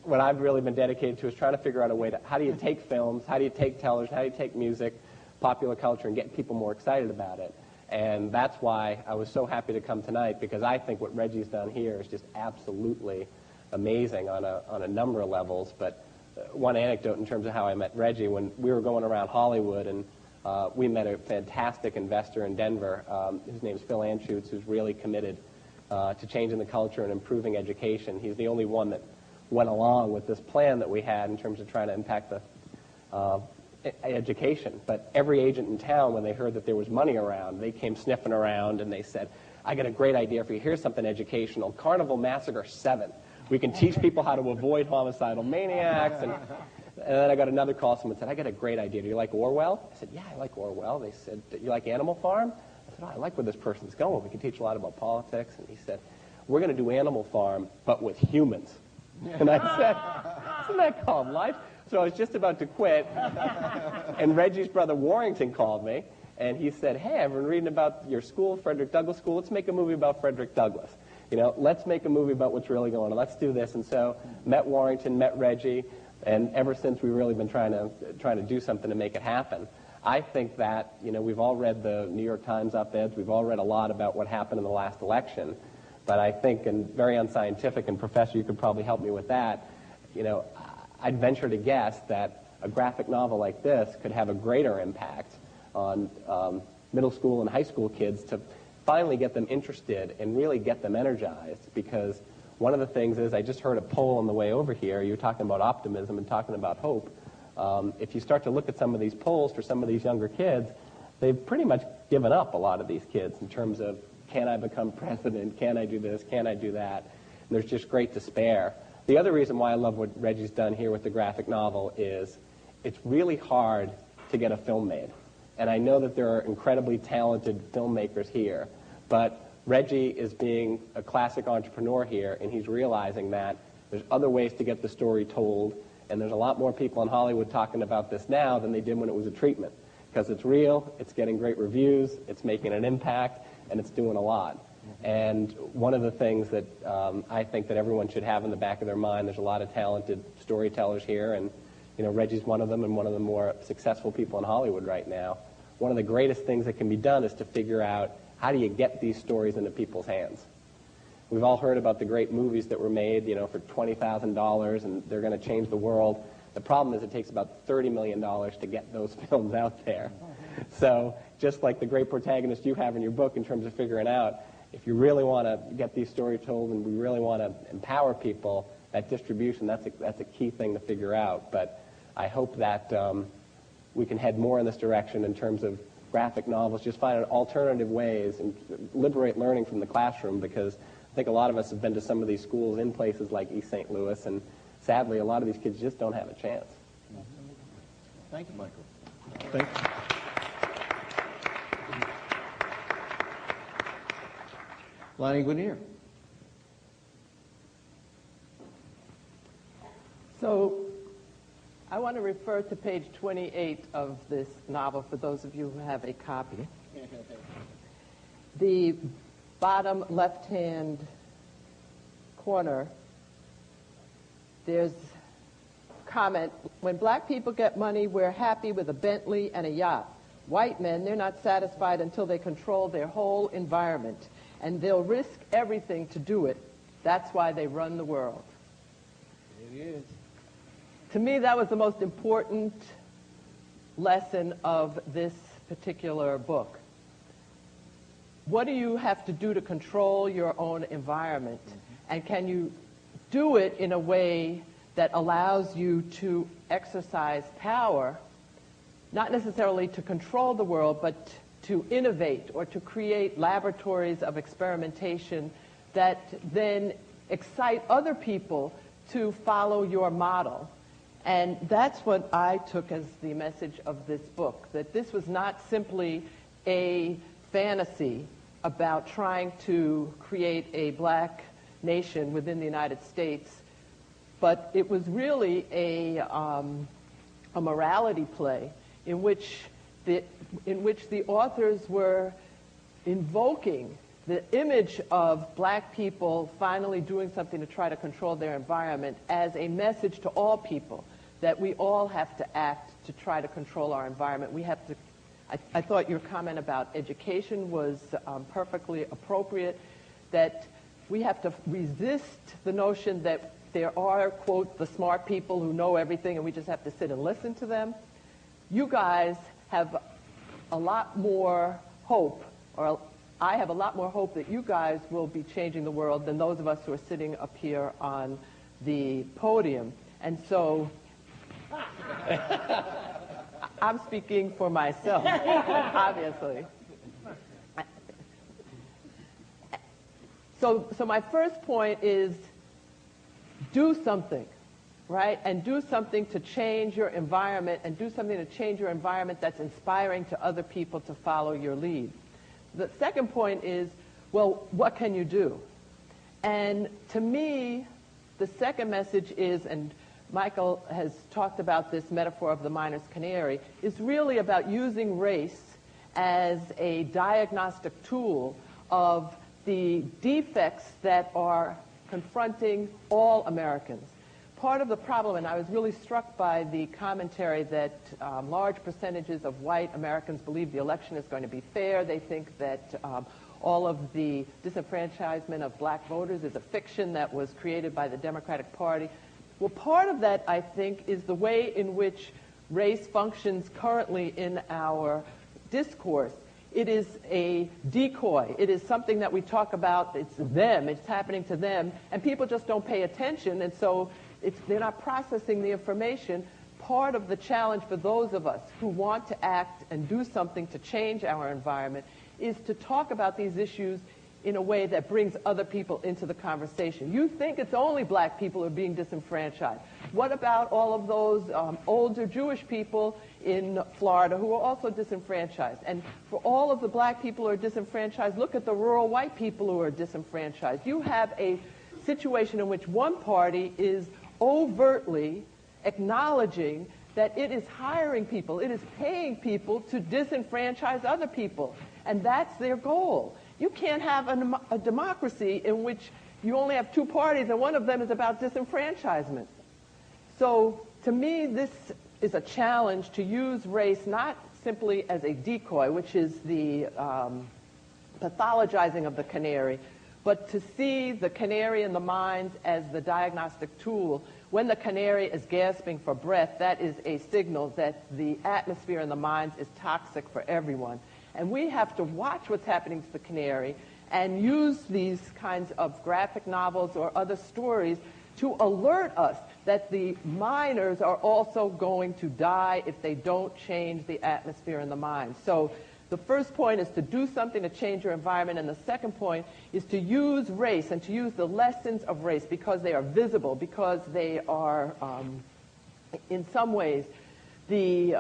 what I've really been dedicated to is trying to figure out a way to, how do you take films, how do you take television, how do you take music, popular culture, and get people more excited about it. And that's why I was so happy to come tonight, because I think what Reggie's done here is just absolutely amazing on a number of levels. But one anecdote in terms of how I met Reggie, when we were going around Hollywood, and we met a fantastic investor in Denver. His name's Phil Anschutz, who's really committed to changing the culture and improving education. He's the only one that went along with this plan that we had in terms of trying to impact the education. But every agent in town, when they heard that there was money around, they came sniffing around and they said, I got a great idea for you. Here's something educational. Carnival Massacre 7. We can teach people how to avoid homicidal maniacs. And then I got another call. Someone said, I got a great idea. Do you like Orwell? I said, yeah, I like Orwell. They said, do you like Animal Farm? I said, oh, I like where this person's going. We can teach a lot about politics. And he said, we're going to do Animal Farm, but with humans. And I said, isn't that called life? So I was just about to quit, and Reggie's brother Warrington called me, and he said, hey, I've been reading about your school, Frederick Douglass School. Let's make a movie about Frederick Douglass. You know, let's make a movie about what's really going on. Let's do this. And so met Warrington, met Reggie, and ever since we've really been trying to do something to make it happen. I think that, you know, we've all read the New York Times op-eds. We've all read a lot about what happened in the last election. But I think, and very unscientific, and Professor, you could probably help me with that, you know, I'd venture to guess that a graphic novel like this could have a greater impact on middle school and high school kids to finally get them interested and really get them energized. Because one of the things is, I just heard a poll on the way over here. You were talking about optimism and talking about hope. If you start to look at some of these polls for some of these younger kids, they've pretty much given up, a lot of these kids, in terms of, can I become president? Can I do this? Can I do that? And there's just great despair. The other reason why I love what Reggie's done here with the graphic novel is it's really hard to get a film made. And I know that there are incredibly talented filmmakers here, but Reggie is being a classic entrepreneur here, and he's realizing that there's other ways to get the story told, and there's a lot more people in Hollywood talking about this now than they did when it was a treatment. Because it's real, it's getting great reviews, it's making an impact, and it's doing a lot. And one of the things that I think that everyone should have in the back of their mind, there's a lot of talented storytellers here, and you know, Reggie's one of them and one of the more successful people in Hollywood right now. One of the greatest things that can be done is to figure out, how do you get these stories into people's hands? We've all heard about the great movies that were made, you know, for $20,000, and they're going to change the world. The problem is it takes about $30 million to get those films out there. So just like the great protagonist you have in your book in terms of figuring out, if you really want to get these stories told and we really want to empower people, that distribution, that's a key thing to figure out. But I hope that we can head more in this direction in terms of graphic novels, just find alternative ways and liberate learning from the classroom, because I think a lot of us have been to some of these schools in places like East St. Louis, and sadly a lot of these kids just don't have a chance. Thank you, Michael. Thank you. Lani Guinier. So I want to refer to page 28 of this novel for those of you who have a copy. The bottom left-hand corner, there's comment, when black people get money, we're happy with a Bentley and a yacht. White men, they're not satisfied until they control their whole environment, and they'll risk everything to do it. That's why they run the world. It is. To me, that was the most important lesson of this particular book. What do you have to do to control your own environment? And can you do it in a way that allows you to exercise power, not necessarily to control the world, but to innovate or to create laboratories of experimentation that then excite other people to follow your model? And that's what I took as the message of this book, that this was not simply a fantasy about trying to create a black nation within the United States, but it was really a morality play in which the authors were invoking the image of black people finally doing something to try to control their environment as a message to all people that we all have to act to try to control our environment. We have to. I thought your comment about education was perfectly appropriate, that we have to resist the notion that there are, quote, the smart people who know everything and we just have to sit and listen to them. You guys have a lot more hope, or I have a lot more hope that you guys will be changing the world than those of us who are sitting up here on the podium. And so I'm speaking for myself, obviously. So my first point is do something, right? And do something to change your environment, and do something to change your environment that's inspiring to other people to follow your lead. The second point is, well, what can you do? And to me, the second message is, and Michael has talked about this metaphor of the miner's canary, is really about using race as a diagnostic tool of the defects that are confronting all Americans. Part of the problem, and I was really struck by the commentary that large percentages of white Americans believe the election is going to be fair. They think that all of the disenfranchisement of black voters is a fiction that was created by the Democratic Party. Well, part of that, I think, is the way in which race functions currently in our discourse. It is a decoy. It is something that we talk about. It's them. It's happening to them. And people just don't pay attention. And so they're not processing the information. Part of the challenge for those of us who want to act and do something to change our environment is to talk about these issues in a way that brings other people into the conversation. You think it's only black people who are being disenfranchised. What about all of those older Jewish people in Florida who are also disenfranchised? And for all of the black people who are disenfranchised, look at the rural white people who are disenfranchised. You have a situation in which one party is overtly acknowledging that it is hiring people, it is paying people to disenfranchise other people, and that's their goal. You can't have a democracy in which you only have two parties and one of them is about disenfranchisement. So to me, this is a challenge to use race not simply as a decoy, which is the pathologizing of the canary, but to see the canary in the mines as the diagnostic tool. When the canary is gasping for breath, that is a signal that the atmosphere in the mines is toxic for everyone. And we have to watch what's happening to the canary and use these kinds of graphic novels or other stories to alert us that the miners are also going to die if they don't change the atmosphere in the mines. So the first point is to do something to change your environment, and the second point is to use race and to use the lessons of race because they are visible, because they are, in some ways, the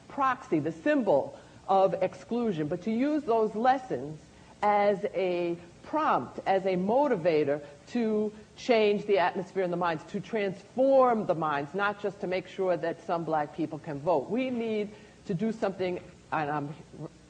proxy, the symbol of exclusion, but to use those lessons as a prompt, as a motivator to change the atmosphere in the mines, to transform the mines, not just to make sure that some black people can vote. We need to do something, and I'm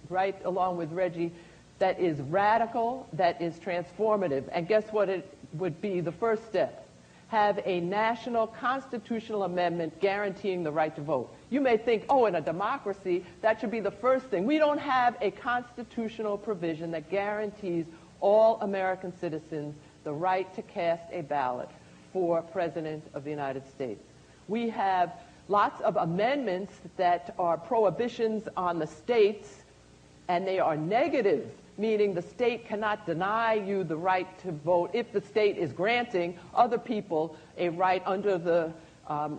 right along with Reggie, that is radical, that is transformative. And guess what it would be the first step? Have a national constitutional amendment guaranteeing the right to vote. You may think, oh, in a democracy, that should be the first thing. We don't have a constitutional provision that guarantees all American citizens the right to cast a ballot for President of the United States. We have lots of amendments that are prohibitions on the states, and they are negative, meaning the state cannot deny you the right to vote if the state is granting other people a right under the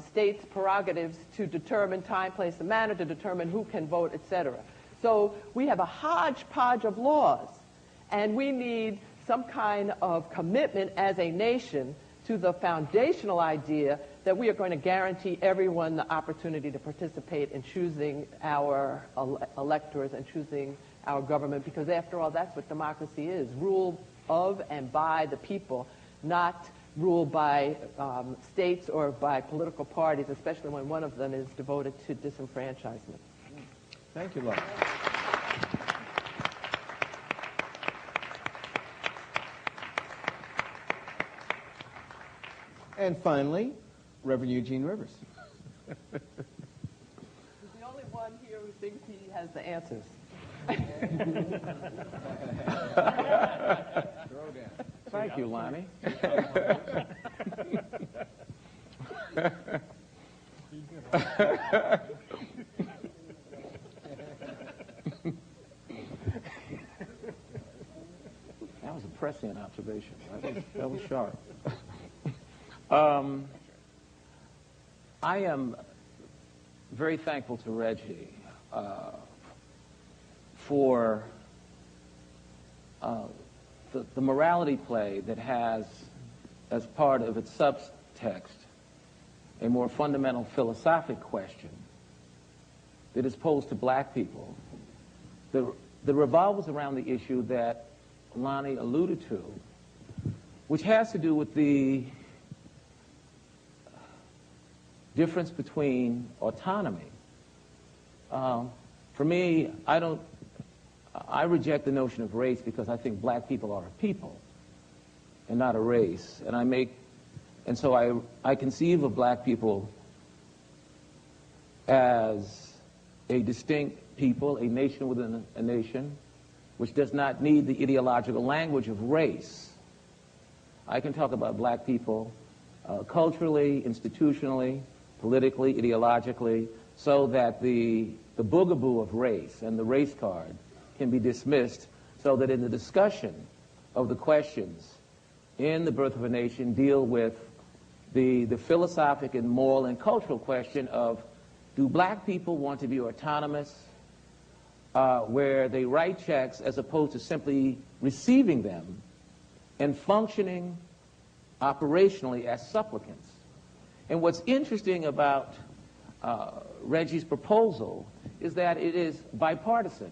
state's prerogatives to determine time, place, and manner, to determine who can vote, etc. So we have a hodgepodge of laws, and we need some kind of commitment as a nation to the foundational idea that we are going to guarantee everyone the opportunity to participate in choosing our electors and choosing our government, because after all, that's what democracy is, rule of and by the people, not ruled by states or by political parties, especially when one of them is devoted to disenfranchisement. Thank you, Lani. And finally, Reverend Eugene Rivers. He's the only one here who thinks he has the answers. Thank you, Lani. That was a prescient observation. That was sharp. I am very thankful to Reggie for the morality play that has, as part of its subtext, a more fundamental philosophic question that is posed to black people that revolves around the issue that Lani alluded to, which has to do with the difference between autonomy. For me, I reject the notion of race because I think black people are a people and not a race. And so I conceive of black people as a distinct people, a nation within a nation, which does not need the ideological language of race. I can talk about black people culturally, institutionally, politically, ideologically, so that the boogaboo of race and the race card can be dismissed, so that in the discussion of the questions in The Birth of a Nation deal with the philosophic and moral and cultural question of, do black people want to be autonomous, where they write checks as opposed to simply receiving them and functioning operationally as supplicants? And what's interesting about Reggie's proposal is that it is bipartisan.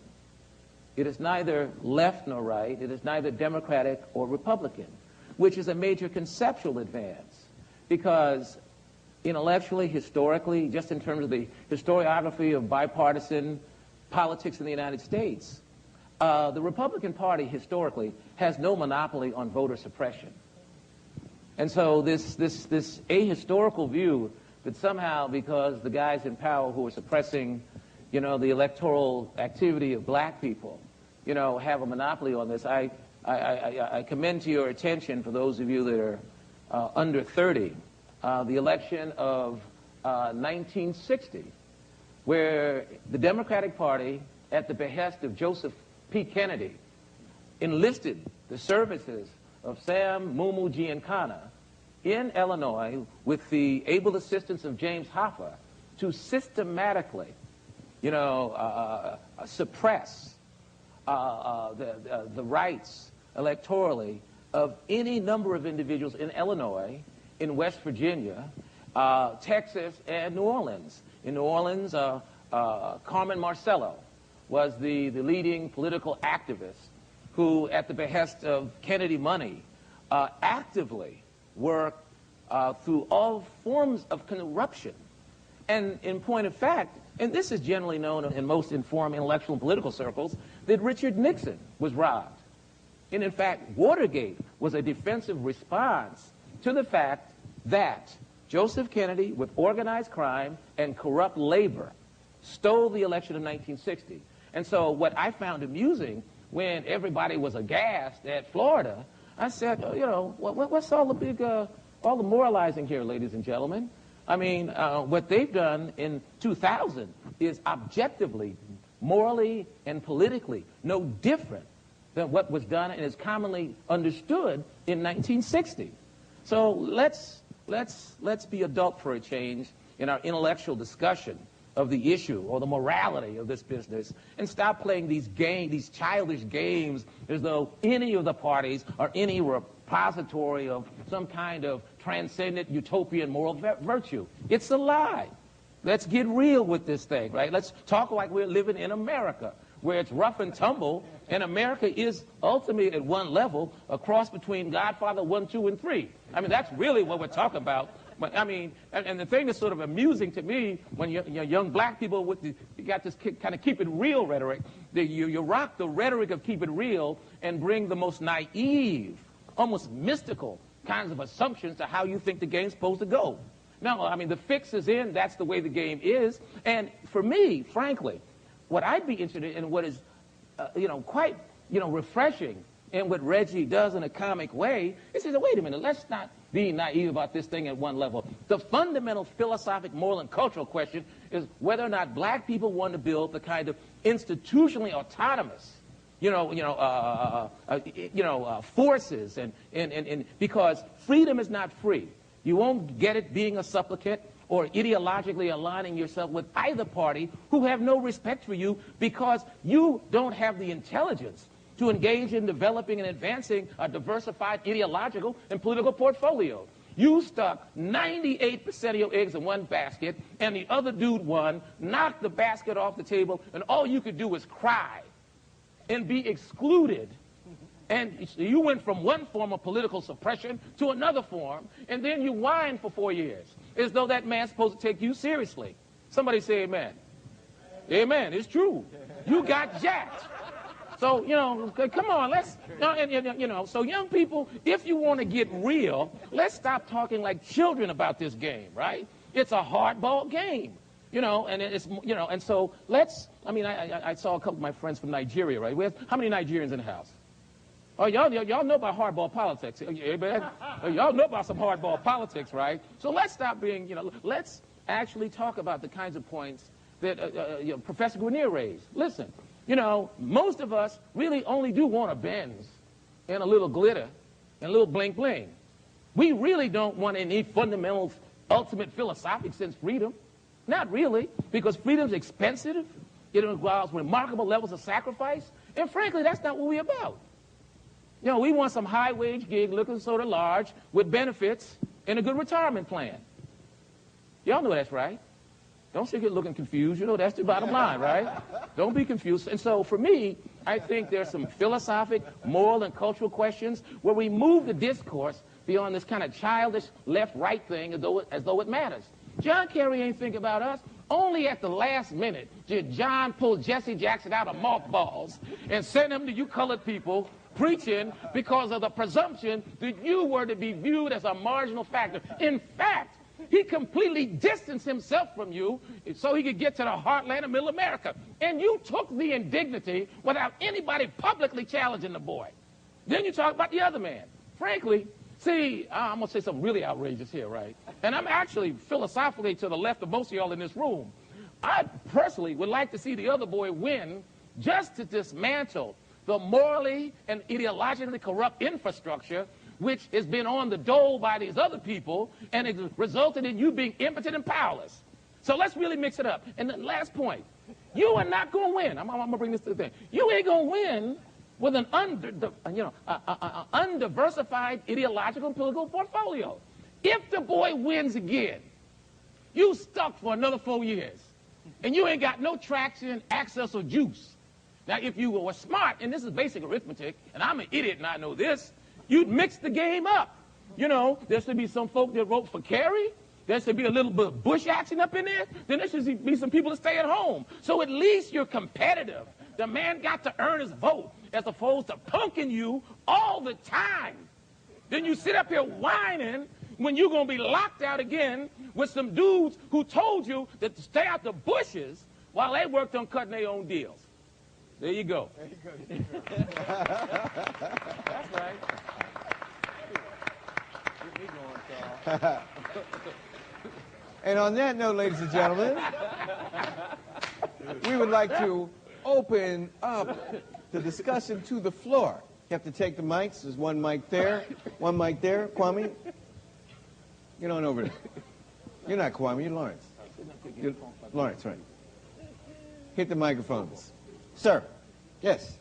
It is neither left nor right. It is neither Democratic or Republican, which is a major conceptual advance, because intellectually, historically, just in terms of the historiography of bipartisan politics in the United States, the Republican Party historically has no monopoly on voter suppression. And so this ahistorical view that somehow, because the guys in power who are suppressing, the electoral activity of black people, have a monopoly on this, I commend to your attention, for those of you that are under 30, the election of 1960, where the Democratic Party, at the behest of Joseph P. Kennedy, enlisted the services of Sam Mumu Giancana in Illinois with the able assistance of James Hoffa to systematically, suppress the rights electorally of any number of individuals in Illinois, in West Virginia, Texas, and New Orleans. In New Orleans, Carmen Marcello was the leading political activist who, at the behest of Kennedy money, actively worked through all forms of corruption. And in point of fact, and this is generally known in most informed intellectual and political circles, that Richard Nixon was robbed. And in fact, Watergate was a defensive response to the fact that Joseph Kennedy, with organized crime and corrupt labor, stole the election of 1960. And so what I found amusing, when everybody was aghast at Florida, I said, what's all the big, all the moralizing here, ladies and gentlemen? I mean, what they've done in 2000 is objectively, morally, and politically no different than what was done and is commonly understood in 1960. So let's be adult for a change in our intellectual discussion of the issue or the morality of this business, and stop playing these childish games as though any of the parties or any repository of some kind of transcendent utopian moral virtue. It's a lie. Let's get real with this thing, right? Let's talk like we're living in America, where it's rough and tumble, and America is ultimately at one level, a cross between Godfather 1, 2, and 3. I mean, that's really what we're talking about. But I mean, and the thing that's sort of amusing to me, when you're young black people with you got this kind of keep it real rhetoric, you rock the rhetoric of keep it real and bring the most naive, almost mystical kinds of assumptions to how you think the game's supposed to go. No, I mean, the fix is in, that's the way the game is. And for me, frankly, what I'd be interested in, what is, quite, refreshing in what Reggie does in a comic way, is he says, wait a minute, let's not be naive about this thing at one level. The fundamental philosophic, moral, and cultural question is whether or not black people want to build the kind of institutionally autonomous, forces, and because freedom is not free. You won't get it being a supplicant or ideologically aligning yourself with either party who have no respect for you because you don't have the intelligence to engage in developing and advancing a diversified ideological and political portfolio. You stuck 98% of your eggs in one basket, and the other dude won, knocked the basket off the table, and all you could do was cry and be excluded. And you went from one form of political suppression to another form, and then you whined for 4 years, as though that man's supposed to take you seriously. Somebody say amen. Amen. It's true. You got jacked. So, come on, let's, so young people, if you want to get real, let's stop talking like children about this game, right? It's a hardball game, and it's, and so let's, I saw a couple of my friends from Nigeria, right? How many Nigerians in the house? Oh, y'all know about hardball politics. Y'all know about some hardball politics, right? So let's stop being, let's actually talk about the kinds of points that Professor Guinier raised. Listen, most of us really only do want a Benz and a little glitter and a little bling bling. We really don't want any fundamental, ultimate philosophic sense freedom. Not really, because freedom's expensive. It involves remarkable levels of sacrifice. And frankly, that's not what we're about. We want some high-wage gig looking sort of large with benefits and a good retirement plan. Y'all know that's right. Don't sit here looking confused. That's the bottom line, right? Don't be confused. And so for me, I think there's some philosophic, moral, and cultural questions where we move the discourse beyond this kind of childish left-right thing as though it matters. John Kerry ain't thinking about us. Only at the last minute did John pull Jesse Jackson out of mothballs and send him to you colored people preaching because of the presumption that you were to be viewed as a marginal factor. In fact, he completely distanced himself from you so he could get to the heartland of middle America. And you took the indignity without anybody publicly challenging the boy. Then you talk about the other man. Frankly, see, I'm going to say something really outrageous here, right? And I'm actually philosophically to the left of most of y'all in this room. I personally would like to see the other boy win just to dismantle the morally and ideologically corrupt infrastructure which has been on the dole by these other people, and it resulted in you being impotent and powerless. So let's really mix it up. And the last point, you are not going to win. I'm going to bring this to the thing. You ain't going to win with an undiversified ideological and political portfolio. If the boy wins again, you stuck for another 4 years, and you ain't got no traction, access, or juice. Now, if you were smart, and this is basic arithmetic, and I'm an idiot and I know this, you'd mix the game up. There should be some folk that vote for Kerry. There should be a little bit of Bush action up in there. Then there should be some people that stay at home. So at least you're competitive. The man got to earn his vote as opposed to punking you all the time. Then you sit up here whining when you're going to be locked out again with some dudes who told you that to stay out the bushes while they worked on cutting their own deals. There you go. There you go. That's right. Get me going, Carl. And on that note, ladies and gentlemen, we would like to open up the discussion to the floor. You have to take the mics. There's one mic there, one mic there. Kwame, get on over there. You're not Kwame, you're Lawrence. You're Lawrence, right. Hit the microphones. Sir, yes.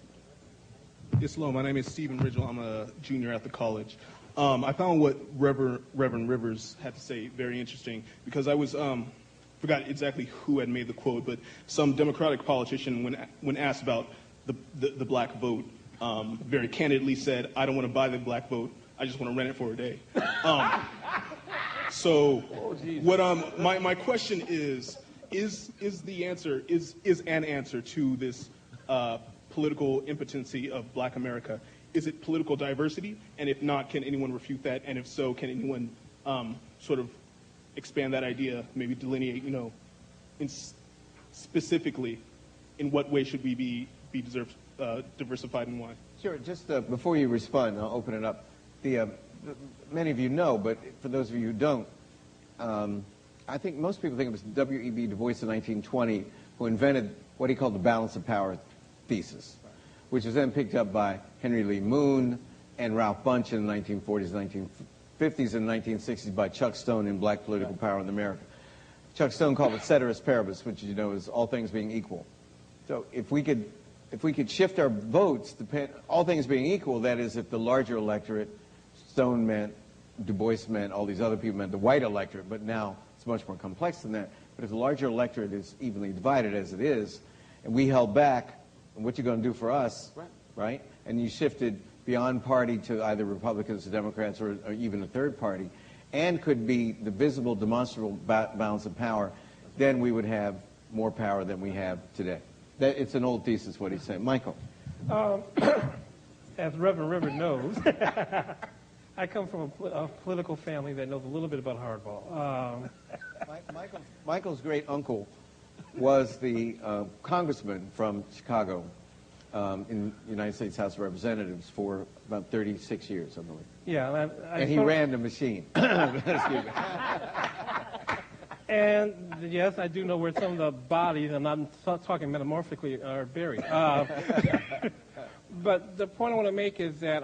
Yes, hello. My name is Stephen Ridgel. I'm a junior at the college. I found what Reverend Rivers had to say very interesting because I was forgot exactly who had made the quote, but some Democratic politician, when asked about the black vote, very candidly said, "I don't want to buy the black vote. I just want to rent it for a day." So, what my question is the answer is an answer to this political impotency of Black America? Is it political diversity? And if not, can anyone refute that? And if so, can anyone sort of expand that idea, maybe delineate, specifically, in what way should we be diversified and why? Sure. Just before you respond, I'll open it up. Many of you know, but for those of you who don't, I think most people think it was W.E.B. Du Bois in 1920 who invented what he called the balance of power thesis, which was then picked up by Henry Lee Moon and Ralph Bunche in the 1940s, 1950s, and 1960s by Chuck Stone in Black Political Power in America. Chuck Stone called it ceteris paribus, which is all things being equal. So if we could shift our votes, all things being equal, that is, if the larger electorate, Stone meant, Du Bois meant, all these other people meant the white electorate, but now it's much more complex than that. But if the larger electorate is evenly divided as it is, and we held back, and what you're going to do for us, right? And you shifted beyond party to either Republicans or Democrats or even a third party, and could be the visible, demonstrable balance of power, then we would have more power than we have today. It's an old thesis, what he's saying. Michael. As Reverend River knows, I come from a political family that knows a little bit about hardball. Michael's great uncle was the congressman from Chicago in the United States House of Representatives for about 36 years, I believe. Yeah, and he ran the machine. Excuse me. And yes, I do know where some of the bodies, and I'm talking metamorphically, are buried. But the point I want to make is that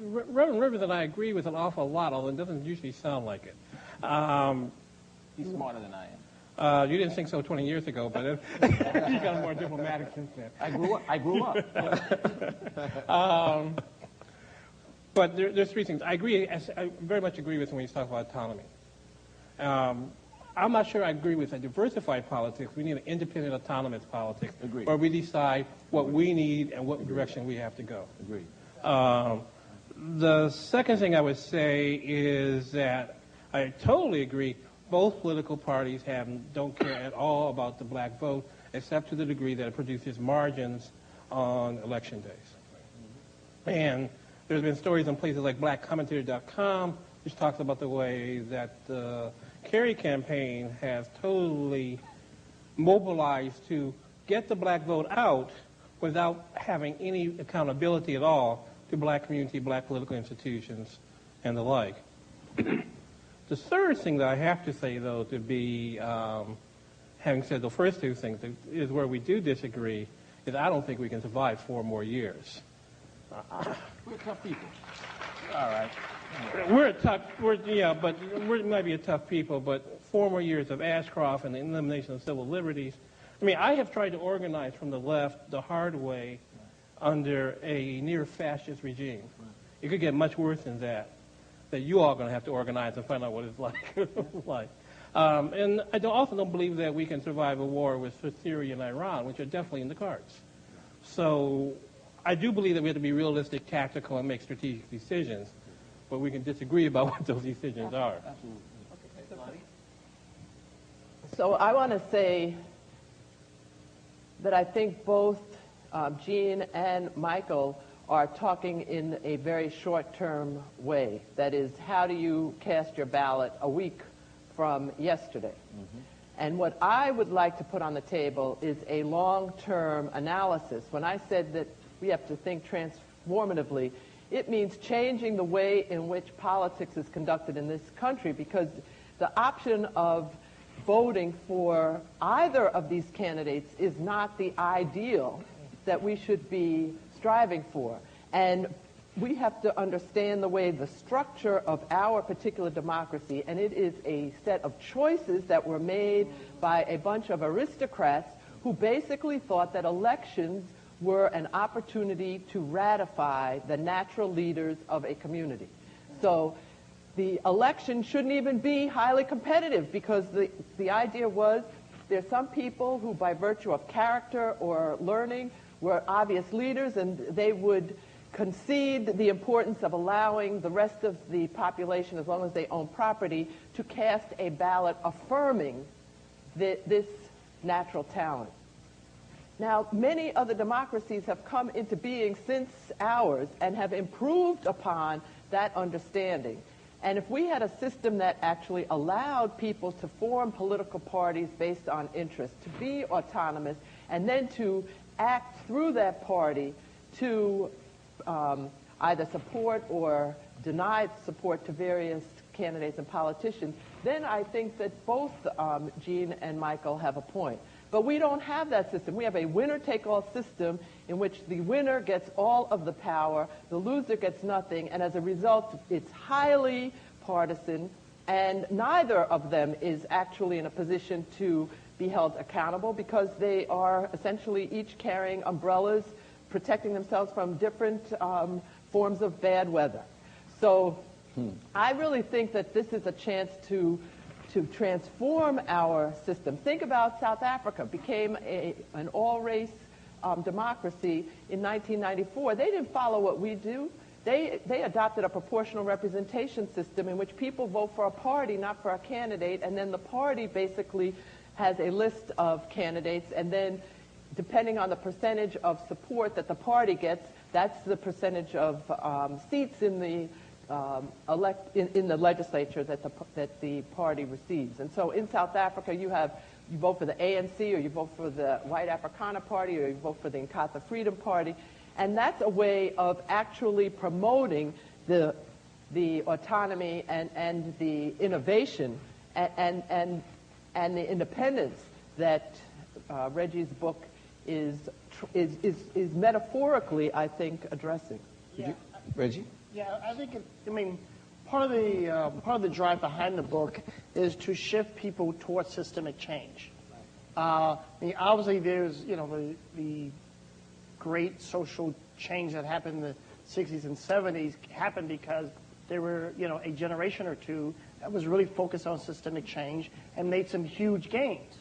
Reverend Rivers and I agree with an awful lot, although it doesn't usually sound like it. He's smarter than I am. You didn't think so 20 years ago, but he's got more diplomatic since then. I grew up. But there's three things. I very much agree with when you talk about autonomy. I'm not sure I agree with a diversified politics. We need an independent, autonomous politics, where we decide what we need and what direction we have to go. Agreed. The second thing I would say is that I totally agree. Both political parties don't care at all about the black vote, except to the degree that it produces margins on election days. And there's been stories on places like blackcommentator.com, which talks about the way that the Kerry campaign has totally mobilized to get the black vote out without having any accountability at all to black community, black political institutions, and the like. The third thing that I have to say, though, to be, having said the first two things, is where we do disagree, is I don't think we can survive 4 more years. We're tough people. All right. We might be a tough people, but 4 more years of Ashcroft and the elimination of civil liberties. I mean, I have tried to organize from the left the hard way under a near-fascist regime. It could get much worse than that you all are going to have to organize and find out what it's like. And I also don't believe that we can survive a war with Syria and Iran, which are definitely in the cards. So I do believe that we have to be realistic, tactical, and make strategic decisions, but we can disagree about what those decisions are. Absolutely. Okay. So I want to say that I think both Jean and Michael are talking in a very short-term way. That is, how do you cast your ballot a week from yesterday? Mm-hmm. And what I would like to put on the table is a long-term analysis. When I said that we have to think transformatively, it means changing the way in which politics is conducted in this country, because the option of voting for either of these candidates is not the ideal that we should be striving for. And we have to understand the way the structure of our particular democracy, and it is a set of choices that were made by a bunch of aristocrats who basically thought that elections were an opportunity to ratify the natural leaders of a community. So the election shouldn't even be highly competitive, because the idea was there's some people who, by virtue of character or learning, were obvious leaders, and they would concede the importance of allowing the rest of the population, as long as they own property, to cast a ballot affirming this natural talent. Now, many other democracies have come into being since ours and have improved upon that understanding. And if we had a system that actually allowed people to form political parties based on interest, to be autonomous, and then to act through that party to either support or deny support to various candidates and politicians, then I think that both Jean and Michael have a point. But we don't have that system. We have a winner-take-all system in which the winner gets all of the power, the loser gets nothing, and as a result, it's highly partisan, and neither of them is actually in a position to be held accountable, because they are essentially each carrying umbrellas, protecting themselves from different forms of bad weather. So I really think that this is a chance to transform our system. Think about South Africa, became an all-race democracy in 1994. They didn't follow what we do. They adopted a proportional representation system in which people vote for a party, not for a candidate, and then the party basically has a list of candidates, and then depending on the percentage of support that the party gets, that's the percentage of seats in the in the legislature that the party receives. And so in South Africa, you vote for the ANC, or you vote for the White Afrikaner Party, or you vote for the Inkatha Freedom Party, and that's a way of actually promoting the autonomy and the innovation and the independence that Reggie's book is metaphorically, I think, addressing. Yeah. Reggie? Yeah, I think part of the drive behind the book is to shift people towards systemic change. Obviously, there's the great social change that happened in the 60s and 70s happened because there were a generation or two that was really focused on systemic change and made some huge gains.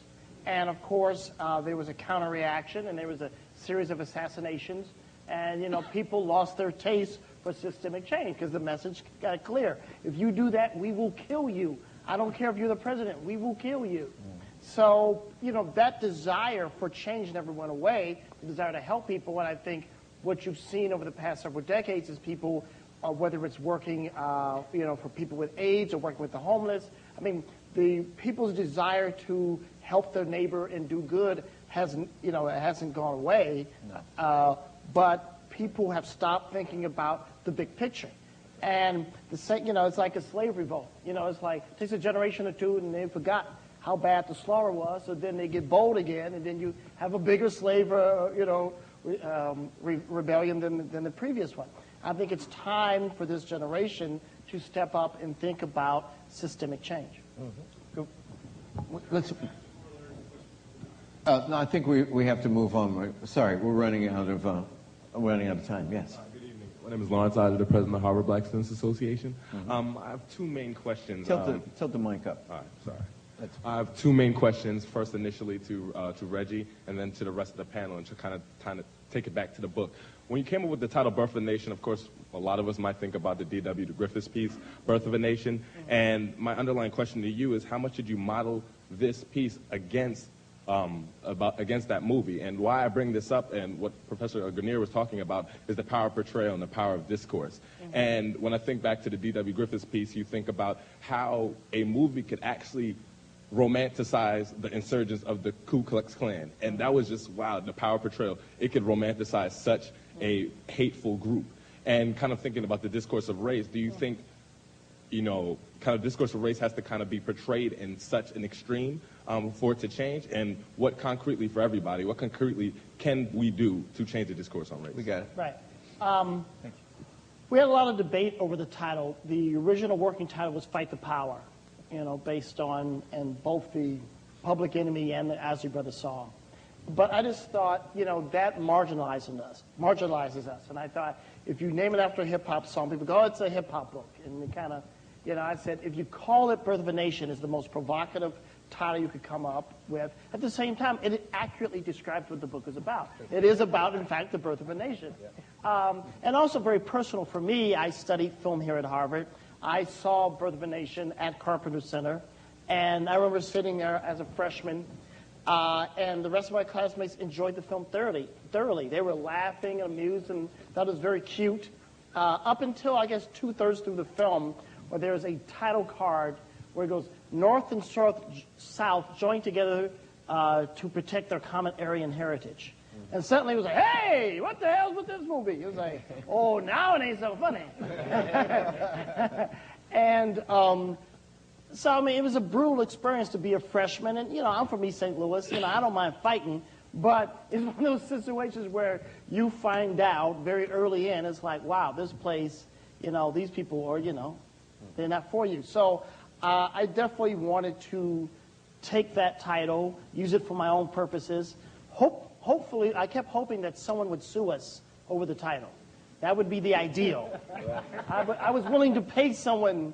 And of course, there was a counter reaction, and there was a series of assassinations, and people lost their taste for systemic change because the message got clear. If you do that, we will kill you. I don't care if you're the president, we will kill you. So, that desire for change never went away, the desire to help people, and I think what you've seen over the past several decades is people, whether it's working, for people with AIDS or working with the homeless, the people's desire to help their neighbor and do good hasn't gone away, but people have stopped thinking about the big picture. And it's like a slave revolt. It's like it takes a generation or two, and they forgot how bad the slaughter was. So then they get bold again, and then you have a bigger slave, rebellion than the previous one. I think it's time for this generation to step up and think about systemic change. Let's. No, I think we have to move on. Sorry, we're running out of time. Yes. Good evening. My name is Lawrence Hudlin, the president of the Harvard Black Students Association. I have two main questions. Tilt the mic up. All right, sorry. I have two main questions. First, initially to Reggie, and then to the rest of the panel, and to kind of take it back to the book. When you came up with the title "Birth of a Nation," of course, a lot of us might think about the D.W. Griffiths piece, "Birth of a Nation." And my underlying question to you is, how much did you model this piece against that movie? And why I bring this up, and what Professor Guinier was talking about, is the power of portrayal and the power of discourse. And when I think back to the D.W. Griffiths piece, you think about how a movie could actually romanticize the insurgents of the Ku Klux Klan. And that was just, wow, the power of portrayal. It could romanticize such a hateful group. And kind of thinking about the discourse of race, do you think, kind of discourse of race has to kind of be portrayed in such an extreme for it to change? And what concretely, for everybody, what concretely can we do to change the discourse on race? We got it. Right. We had a lot of debate over the title. The original working title was "Fight the Power," based on both the Public Enemy and the Isley Brothers song. But I just thought, that marginalizes us. And I thought, if you name it after a hip-hop song, people go, oh, it's a hip-hop book. And it kind of, I said, if you call it Birth of a Nation, it's the most provocative title you could come up with. At the same time, it accurately describes what the book is about. It is about, in fact, the birth of a nation. And also very personal for me, I studied film here at Harvard. I saw Birth of a Nation at Carpenter Center. And I remember sitting there as a freshman, and the rest of my classmates enjoyed the film thoroughly. They were laughing, amused, and thought it was very cute. Up until, I guess, 2/3 through the film, where there's a title card where it goes, North and South join together to protect their common Aryan heritage. And suddenly it was like, hey, what the hell's with this movie? It was like, oh, now it ain't so funny. And so, I mean, it was a brutal experience to be a freshman. And, I'm from East St. Louis. I don't mind fighting. But it's one of those situations where you find out very early in, it's like, wow, this place, these people are, they're not for you. So I definitely wanted to take that title, use it for my own purposes. Hopefully, I kept hoping that someone would sue us over the title. That would be the ideal. I was willing to pay someone,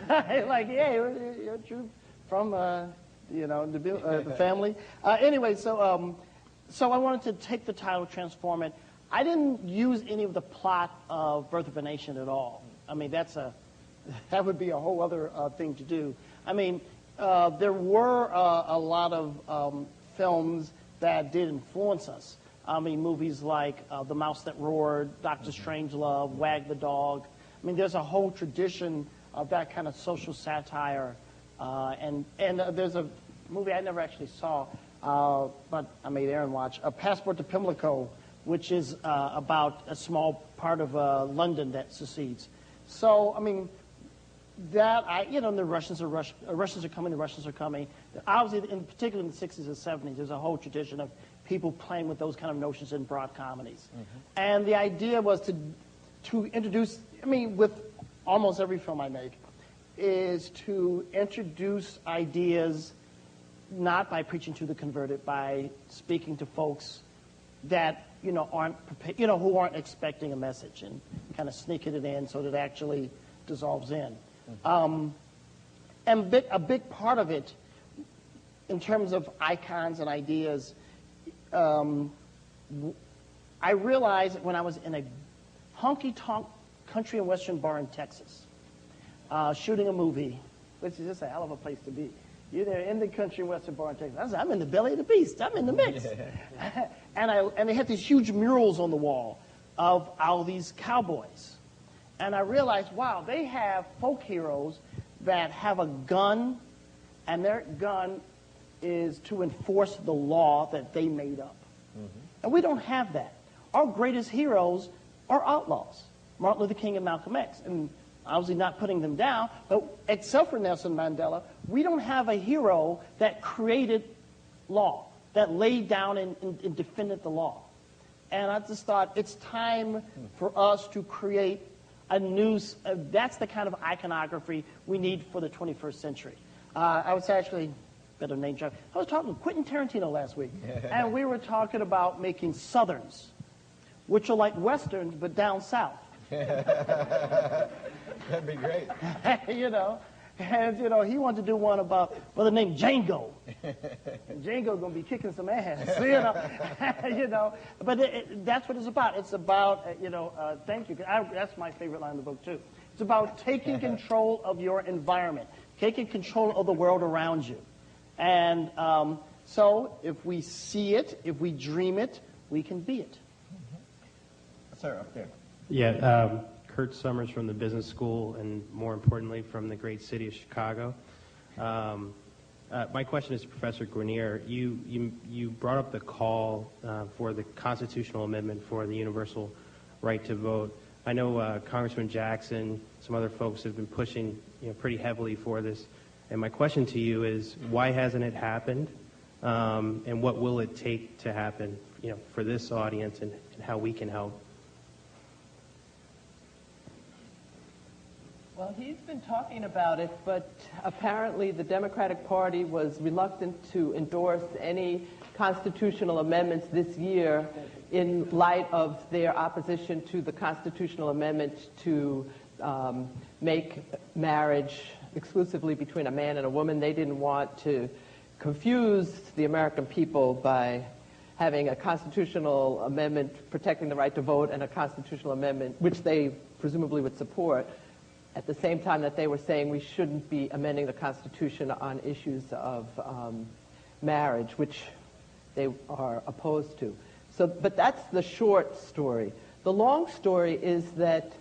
like, hey, you're from, the family. Anyway, so I wanted to take the title, transform it. I didn't use any of the plot of Birth of a Nation at all. I mean, that would be a whole other thing to do. I mean, there were a lot of films that did influence us. I mean, movies like The Mouse That Roared, Dr. Strangelove, Wag the Dog. I mean, there's a whole tradition of that kind of social satire. And there's a movie I never actually saw, but I made Aaron watch, A Passport to Pimlico, which is about a small part of London that secedes. So, I mean, the Russians are coming, the Russians are coming. Obviously, in particular in the 60s and 70s, there's a whole tradition of people playing with those kind of notions in broad comedies. And the idea was to introduce, I mean, with almost every film I make, is to introduce ideas not by preaching to the converted, by speaking to folks that, aren't prepared, who aren't expecting a message, and kind of sneaking it in so that it actually dissolves in. And a big part of it, in terms of icons and ideas, I realized when I was in a honky-tonk country and western bar in Texas, shooting a movie, which is just a hell of a place to be. You're there in the country and western bar in Texas. I said, I'm in the belly of the beast. I'm in the mix. And they had these huge murals on the wall of all these cowboys. And I realized, wow, they have folk heroes that have a gun, and their gun is to enforce the law that they made up. And we don't have that. Our greatest heroes are outlaws, Martin Luther King and Malcolm X. And obviously not putting them down, but except for Nelson Mandela, we don't have a hero that created law, that laid down and defended the law. And I just thought it's time for us to create a new, that's the kind of iconography we need for the 21st century. I was actually, better name drop, I was talking to Quentin Tarantino last week, and we were talking about making Southerns, which are like Westerns, but down south. That'd be great. And he wanted to do one about by the name Django. And Django gonna be kicking some ass, But that's what it's about. It's about, thank you. That's my favorite line in the book too. It's about taking control of your environment, taking control of the world around you. And so if we see it, if we dream it, we can be it. Sir, up there. Yeah, Kurt Summers from the business school, and more importantly, from the great city of Chicago. My question is to Professor Guinier. You brought up the call for the constitutional amendment for the universal right to vote. I know Congressman Jackson, some other folks have been pushing pretty heavily for this. And my question to you is, why hasn't it happened? And what will it take to happen for this audience, and how we can help? Well, he's been talking about it, but apparently the Democratic Party was reluctant to endorse any constitutional amendments this year in light of their opposition to the constitutional amendment to make marriage exclusively between a man and a woman. They didn't want to confuse the American people by having a constitutional amendment protecting the right to vote and a constitutional amendment, which they presumably would support, at the same time that they were saying we shouldn't be amending the Constitution on issues of marriage, which they are opposed to. So, but that's the short story. The long story is that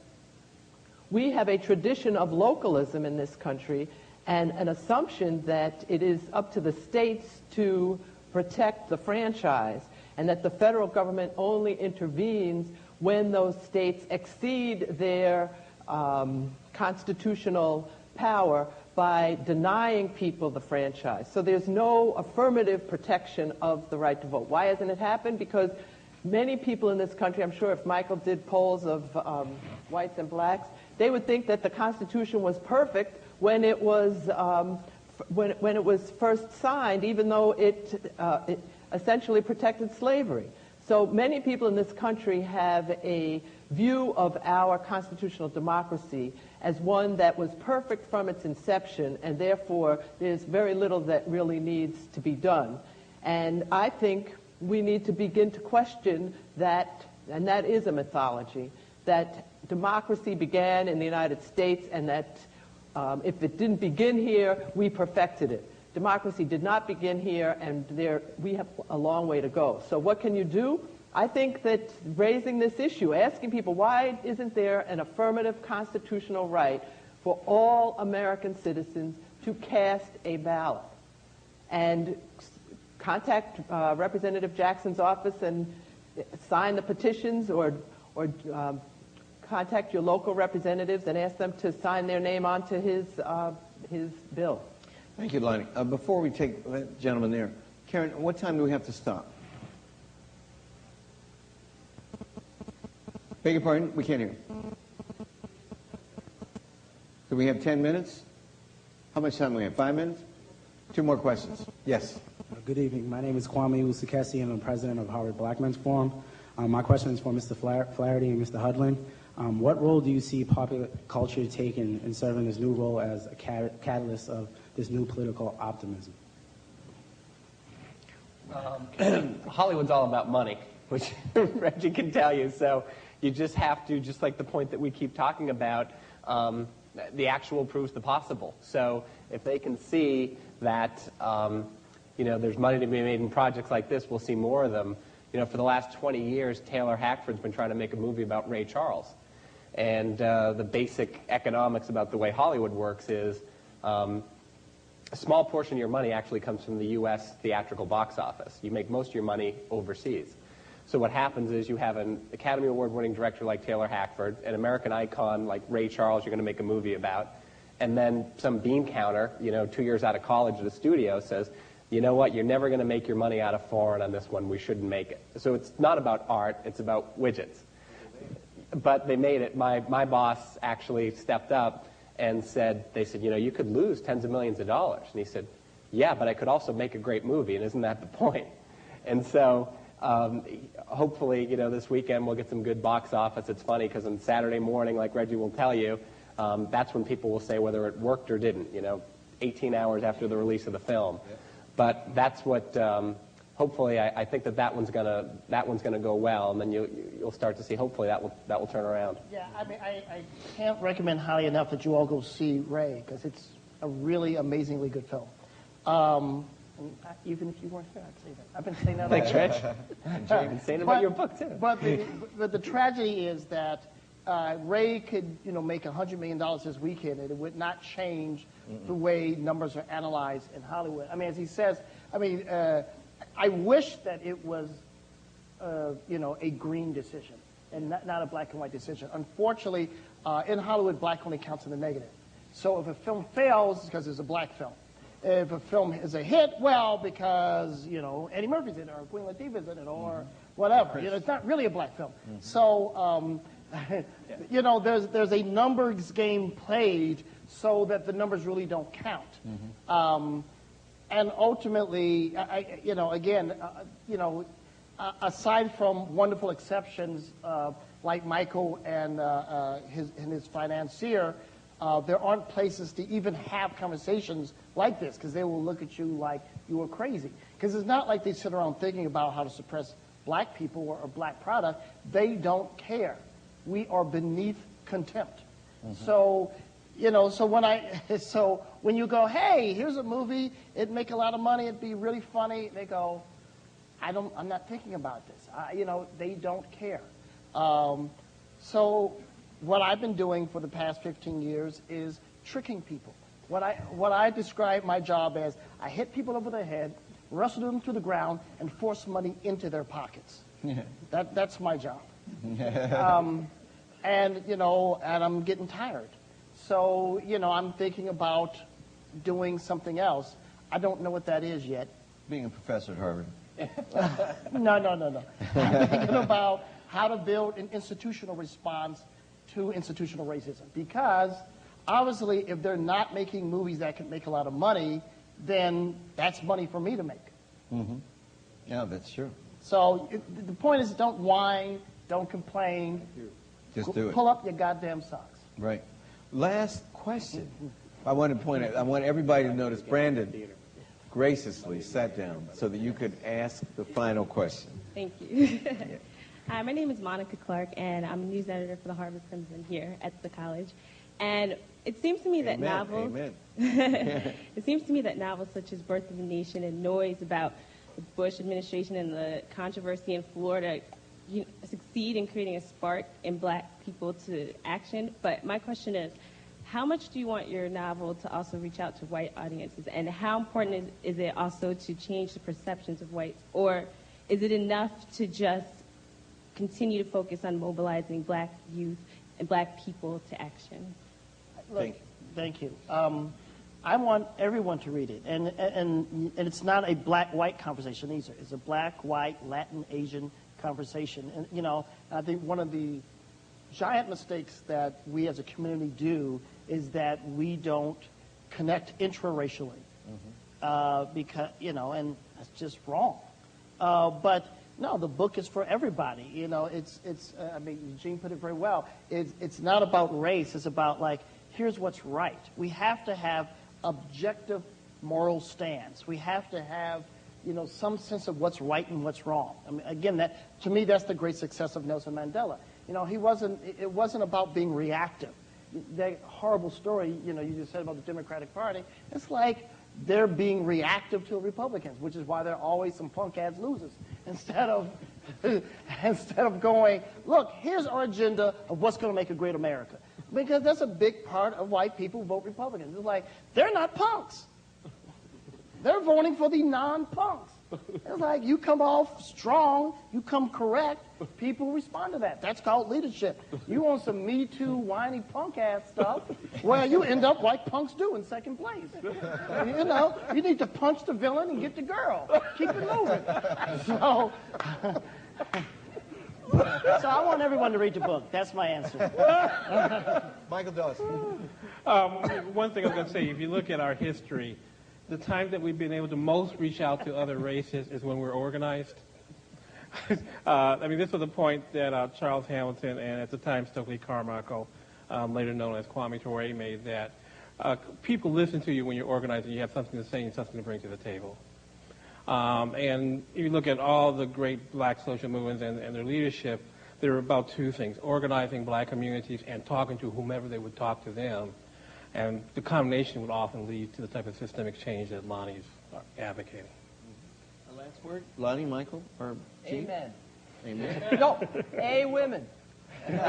we have a tradition of localism in this country and an assumption that it is up to the states to protect the franchise and that the federal government only intervenes when those states exceed their constitutional power by denying people the franchise. So there's no affirmative protection of the right to vote. Why hasn't it happened? Because many people in this country, I'm sure if Michael did polls of whites and blacks, they would think that the Constitution was perfect when it was when it was first signed, even though it essentially protected slavery. So many people in this country have a view of our constitutional democracy as one that was perfect from its inception, and therefore there's very little that really needs to be done. And I think we need to begin to question that, and that is a mythology, that democracy began in the United States and that if it didn't begin here, we perfected it. Democracy did not begin here, and we have a long way to go. So what can you do? I think that raising this issue, asking people why isn't there an affirmative constitutional right for all American citizens to cast a ballot, and contact Representative Jackson's office and sign the petitions, or contact your local representatives and ask them to sign their name onto his bill. Thank you, Lani. Before we take that gentleman there, Karen, what time do we have to stop? Beg your pardon? We can't hear. Do we have 10 minutes? How much time do we have? 5 minutes? 2 more questions. Yes. Good evening. My name is Kwame Usakesi, and I'm president of Harvard Black Men's Forum. My question is for Mr. Flaherty and Mr. Hudlin. What role do you see popular culture taking in serving this new role as a catalyst of this new political optimism? Hollywood's all about money, which Reggie can tell you. So you just have to, just like the point that we keep talking about, the actual proves the possible. So if they can see that there's money to be made in projects like this, we'll see more of them. For the last 20 years, Taylor Hackford's been trying to make a movie about Ray Charles. And the basic economics about the way Hollywood works is a small portion of your money actually comes from the U.S. theatrical box office. You make most of your money overseas. So what happens is you have an Academy Award-winning director like Taylor Hackford, an American icon like Ray Charles you're going to make a movie about, and then some bean counter, 2 years out of college at a studio says, you know what, you're never going to make your money out of foreign on this one, we shouldn't make it. So it's not about art, it's about widgets. But they made it. My boss actually stepped up and said, you could lose tens of millions of dollars. And he said, yeah, but I could also make a great movie, and isn't that the point? And so hopefully, this weekend we'll get some good box office. It's funny because on Saturday morning, like Reggie will tell you, that's when people will say whether it worked or didn't, 18 hours after the release of the film. Yeah. But that's what, hopefully, I think that one's gonna go well, and then you'll start to see, hopefully, that will turn around. Yeah, I mean, I can't recommend highly enough that you all go see Ray, because it's a really amazingly good film. Even if you weren't here, I'd say that. I've been saying that. Thanks, Rich. I've been saying about your book too. But the tragedy is that Ray could, make $100 million this weekend, and it would not change the way numbers are analyzed in Hollywood. I mean, as he says, I wish that it was, a green decision and not a black and white decision. Unfortunately, in Hollywood, black only counts in the negative. So if a film fails, it's because it's a black film. If a film is a hit, well, because, Eddie Murphy's in it, or Queen Latifah's in it, or whatever. It's not really a black film. Mm-hmm. So You know, there's a numbers game played so that the numbers really don't count. And ultimately, aside from wonderful exceptions like Michael and his financier, there aren't places to even have conversations like this because they will look at you like you were crazy. Because it's not like they sit around thinking about how to suppress black people or black product. They don't care. We are beneath contempt. So, so when you go, hey, here's a movie, it'd make a lot of money, it'd be really funny, they go, I'm not thinking about this. They don't care. So what I've been doing for the past 15 years is tricking people. What I describe my job as, I hit people over the head, wrestle them to the ground, and force money into their pockets. That's my job. And I'm getting tired. So, I'm thinking about doing something else. I don't know what that is yet. Being a professor at Harvard. No. I'm thinking about how to build an institutional response to institutional racism. Because, obviously, if they're not making movies that can make a lot of money, then that's money for me to make. Yeah, that's true. So the point is, don't whine, don't complain. Just do it. Pull up your goddamn socks. Right. Last question. I want to point out, I want everybody to notice Brandon graciously sat down so that you could ask the final question. Thank you. Hi, my name is Monica Clark, and I'm a news editor for the Harvard Crimson here at the college. And it seems to me that novels, it seems to me that novels such as Birth of a Nation and Noise about the Bush administration and the controversy in Florida succeed in creating a spark in black people to action. But my question is, how much do you want your novel to also reach out to white audiences? And how important is it also to change the perceptions of whites? Or is it enough to just continue to focus on mobilizing black youth and black people to action? Look, thank you. I want everyone to read it. And it's not a black-white conversation either. It's a black-white, Latin, Asian conversation. And, I think one of the giant mistakes that we as a community do is that we don't connect intraracially. Because, and that's just wrong. But no, the book is for everybody. Eugene put it very well. It's not about race. It's about, like, here's what's right. We have to have objective moral stance. We have to have, some sense of what's right and what's wrong. I mean, again, to me, that's the great success of Nelson Mandela. It wasn't about being reactive. That horrible story, you just said about the Democratic Party, it's like they're being reactive to Republicans, which is why there are always some punk-ass losers. Instead of going, look, here's our agenda of what's going to make a great America. Because that's a big part of white people who vote Republicans. It's like, they're not punks. They're voting for the non-punks. It's like, you come off strong, you come correct, people respond to that. That's called leadership. You want some Me Too, whiny punk-ass stuff, well, you end up like punks do in second place. You need to punch the villain and get the girl. Keep it moving. So I want everyone to read the book. That's my answer. Michael Dawson. One thing I was going to say, if you look at our history, the time that we've been able to most reach out to other races is when we're organized. This was a point that Charles Hamilton and at the time Stokely Carmichael, later known as Kwame Ture, made, that people listen to you when you're organized and you have something to say and something to bring to the table. And if you look at all the great black social movements and their leadership, they were about two things: organizing black communities and talking to whomever they would talk to them. And the combination would often lead to the type of systemic change that Lani's advocating. The last word? Lani, Michael, or Gene? Amen. Amen. No, A women. That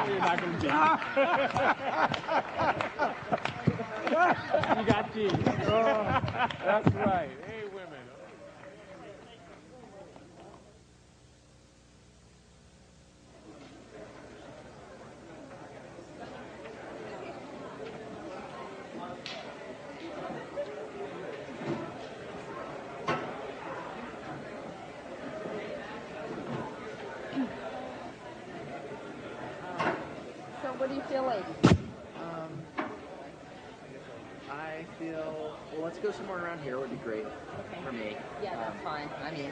way you're not going to be. You got G. That's right. Hey, women. What do you feel like? I feel, well, let's go somewhere around here would be great for me. Yeah, that's fine. I mean,